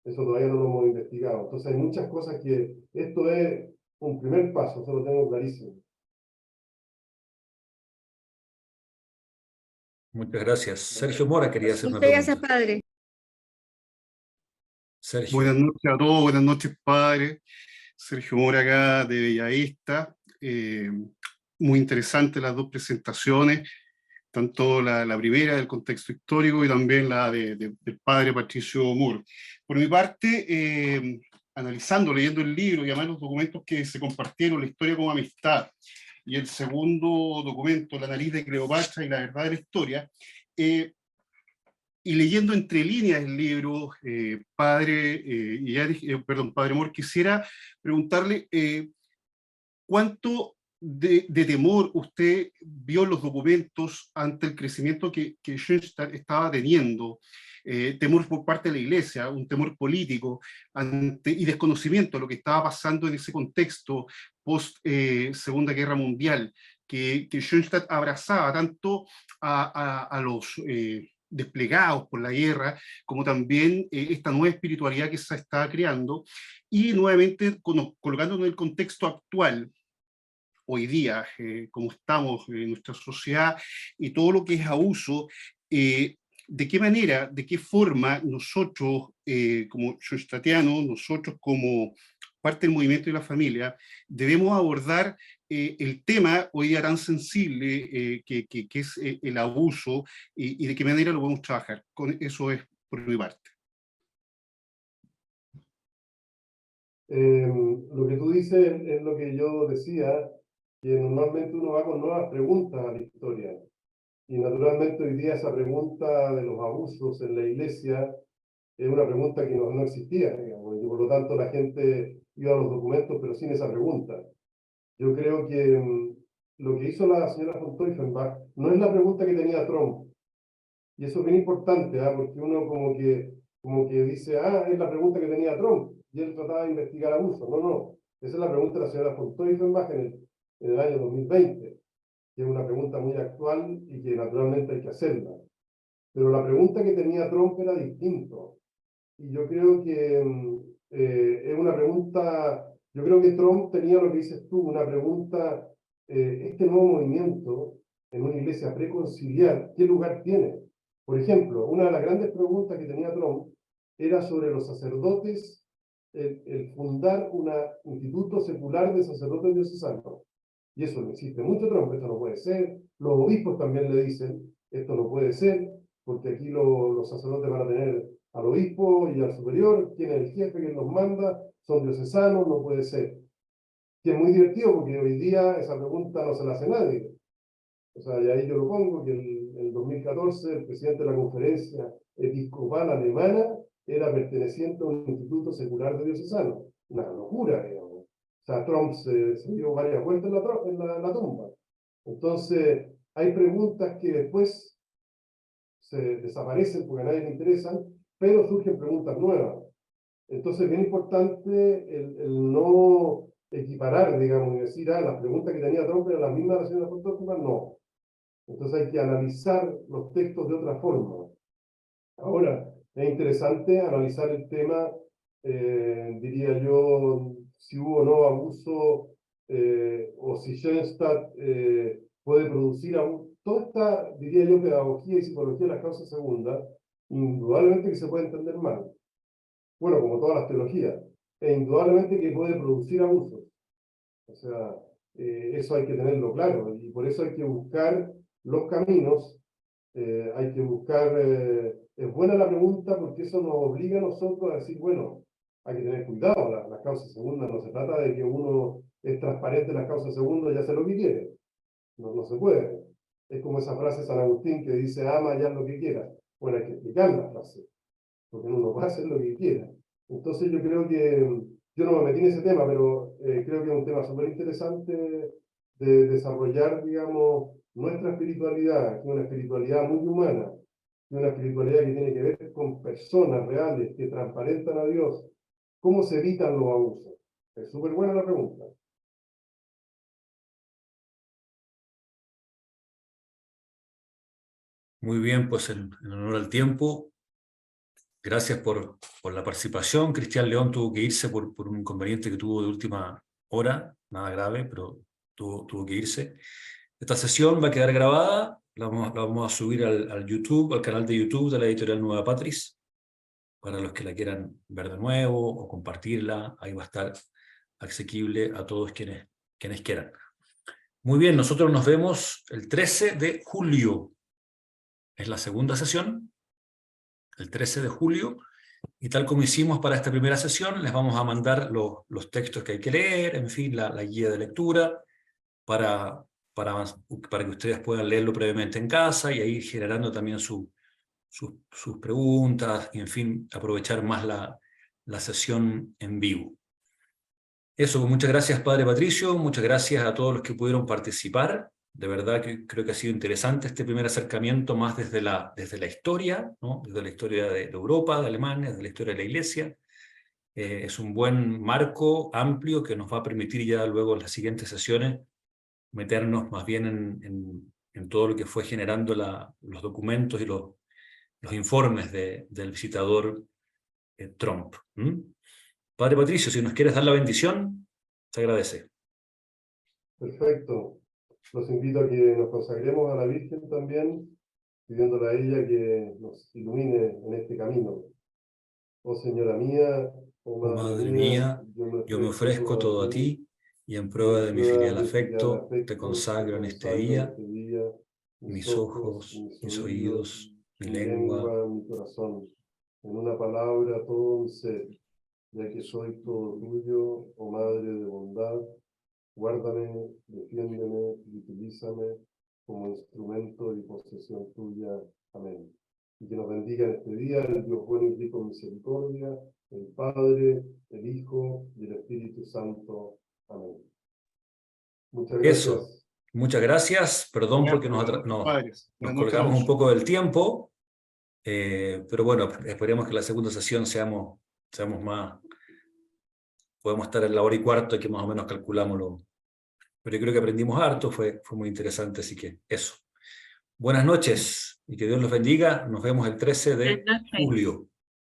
Eso todavía no lo hemos investigado. Entonces hay muchas cosas que esto es un primer paso, eso lo tengo clarísimo. Muchas gracias. Sergio Mora quería hacer una Muchas gracias, pregunta. padre. Sergio. Buenas noches a todos, buenas noches, padre. Sergio Mora acá de Bellavista. Muy interesante las dos presentaciones, tanto la primera del contexto histórico y también la del padre Patricio Moore. Por mi parte, analizando, leyendo el libro y además los documentos que se compartieron, La historia como amistad, y el segundo documento, La nariz de Cleopatra y la verdad de la historia, y leyendo entre líneas el libro, padre Moore, quisiera preguntarle cuánto de temor usted vio en los documentos ante el crecimiento que Schoenstatt estaba teniendo, temor por parte de la Iglesia, un temor político y desconocimiento de lo que estaba pasando en ese contexto post Segunda Guerra Mundial, que Schoenstatt abrazaba tanto a los desplegados por la guerra, como también esta nueva espiritualidad que se está creando, y nuevamente colocándonos en el contexto actual, hoy día, como estamos en nuestra sociedad, y todo lo que es abuso, de qué manera, de qué forma nosotros, como schoenstattianos, nosotros como parte del movimiento de la familia, debemos abordar el tema hoy día tan sensible que es el abuso, y de qué manera lo podemos trabajar. Con eso es por mi parte. Lo que tú dices es lo que yo decía, que normalmente uno va con nuevas preguntas a la historia. Y naturalmente hoy día esa pregunta de los abusos en la iglesia es una pregunta que no existía, digamos, y por lo tanto la gente iba a los documentos pero sin esa pregunta. Yo creo que lo que hizo la señora von Teufenbach no es la pregunta que tenía Trump. Y eso es bien importante, porque uno como que dice, es la pregunta que tenía Trump, y él trataba de investigar abusos. No, no, esa es la pregunta de la señora von Teufenbach en el año 2020, que es una pregunta muy actual y que naturalmente hay que hacerla. Pero la pregunta que tenía Trump era distinto. Y yo creo que es una pregunta, yo creo que Trump tenía lo que dices tú, una pregunta, este nuevo movimiento en una iglesia preconciliar, ¿qué lugar tiene? Por ejemplo, una de las grandes preguntas que tenía Trump era sobre los sacerdotes, el fundar un instituto secular de sacerdotes diocesanos. Y eso no existe mucho Trump, esto no puede ser. Los obispos también le dicen, esto no puede ser, porque aquí los sacerdotes van a tener al obispo y al superior, quien es el jefe, quien los manda, son diocesanos, no puede ser. Que es muy divertido porque hoy día esa pregunta no se la hace nadie. O sea, y ahí yo lo pongo, que en 2014 el presidente de la conferencia episcopal alemana era perteneciente a un instituto secular de diocesanos. Una locura, digamos. O sea, Trump se dio varias vueltas en la tumba. Entonces, hay preguntas que después se desaparecen porque a nadie le interesan, pero surgen preguntas nuevas. Entonces, es bien importante el no equiparar, digamos, y decir, las preguntas que tenía Trump eran las mismas de la señora Fotógrafa, no. Entonces hay que analizar los textos de otra forma. Ahora, es interesante analizar el tema, diría yo, si hubo o no abuso, o si Schoenstatt puede producir abuso. Toda esta, diría yo, pedagogía y psicología de las causas segundas, indudablemente que se puede entender mal. Bueno, como todas las teologías. E indudablemente que puede producir abusos. O sea, eso hay que tenerlo claro. Y por eso hay que buscar los caminos, hay que buscar es buena la pregunta porque eso nos obliga a nosotros a decir, bueno, hay que tener cuidado, las causas segundas no se trata de que uno es transparente en las causas segundas y hace lo que quiere. No se puede. Es como esa frase de San Agustín que dice, ama y haz lo que quieras. Bueno, hay que explicar la frase, porque uno puede hacer lo que quiera. Entonces yo creo que, yo no me metí en ese tema, pero creo que es un tema súper interesante de desarrollar, digamos, nuestra espiritualidad, que es una espiritualidad muy humana, que es una espiritualidad que tiene que ver con personas reales que transparentan a Dios. ¿Cómo se evitan los abusos? Es súper buena la pregunta. Muy bien, pues en honor al tiempo, gracias por la participación. Cristian León tuvo que irse por un inconveniente que tuvo de última hora, nada grave, pero tuvo que irse. Esta sesión va a quedar grabada, la vamos a subir al YouTube, al canal de YouTube de la editorial Nueva Patris, para los que la quieran ver de nuevo o compartirla. Ahí va a estar asequible a todos quienes quieran. Muy bien, nosotros nos vemos el 13 de julio. Es la segunda sesión, el 13 de julio, y tal como hicimos para esta primera sesión, les vamos a mandar los textos que hay que leer, en fin, la guía de lectura, para que ustedes puedan leerlo previamente en casa y ir generando también sus preguntas, y en fin, aprovechar más la sesión en vivo. Eso, pues muchas gracias, Padre Patricio, muchas gracias a todos los que pudieron participar. De verdad que creo que ha sido interesante este primer acercamiento más desde la historia, ¿no? Desde la historia de Europa, de Alemania, desde la historia de la Iglesia. Es un buen marco amplio que nos va a permitir ya luego en las siguientes sesiones meternos más bien en todo lo que fue generando los documentos y los informes del visitador Trump. Padre Patricio, si nos quieres dar la bendición, te agradece. Perfecto. Los invito a que nos consagremos a la Virgen también, pidiéndole a ella que nos ilumine en este camino. Oh Señora mía, oh Madre mía, yo me ofrezco todo a ti, y en prueba de mi filial afecto, te consagro en este día mis ojos, mis oídos, mi lengua, mi corazón. En una palabra, todo mi ser, ya que soy todo tuyo, oh Madre de bondad. Guárdame, defiéndeme y utilízame como instrumento y posesión tuya. Amén. Y que nos bendiga en este día el Dios bueno y rico en misericordia, el Padre, el Hijo y el Espíritu Santo. Amén. Muchas gracias. Eso. Muchas gracias. Perdón porque nos colgamos un poco del tiempo, pero bueno, esperemos que la segunda sesión seamos más. Podemos estar en la hora y cuarto, que más o menos calculamos pero yo creo que aprendimos harto, fue muy interesante, así que eso. Buenas noches, y que Dios los bendiga. Nos vemos el 13 de julio.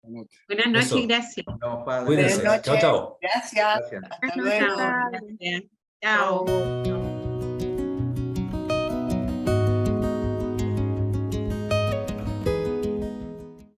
Buenas noches y gracias. No, padre. Cuídense. Buenas noches. Chao, chao. Gracias. Gracias. Hasta luego. Chao.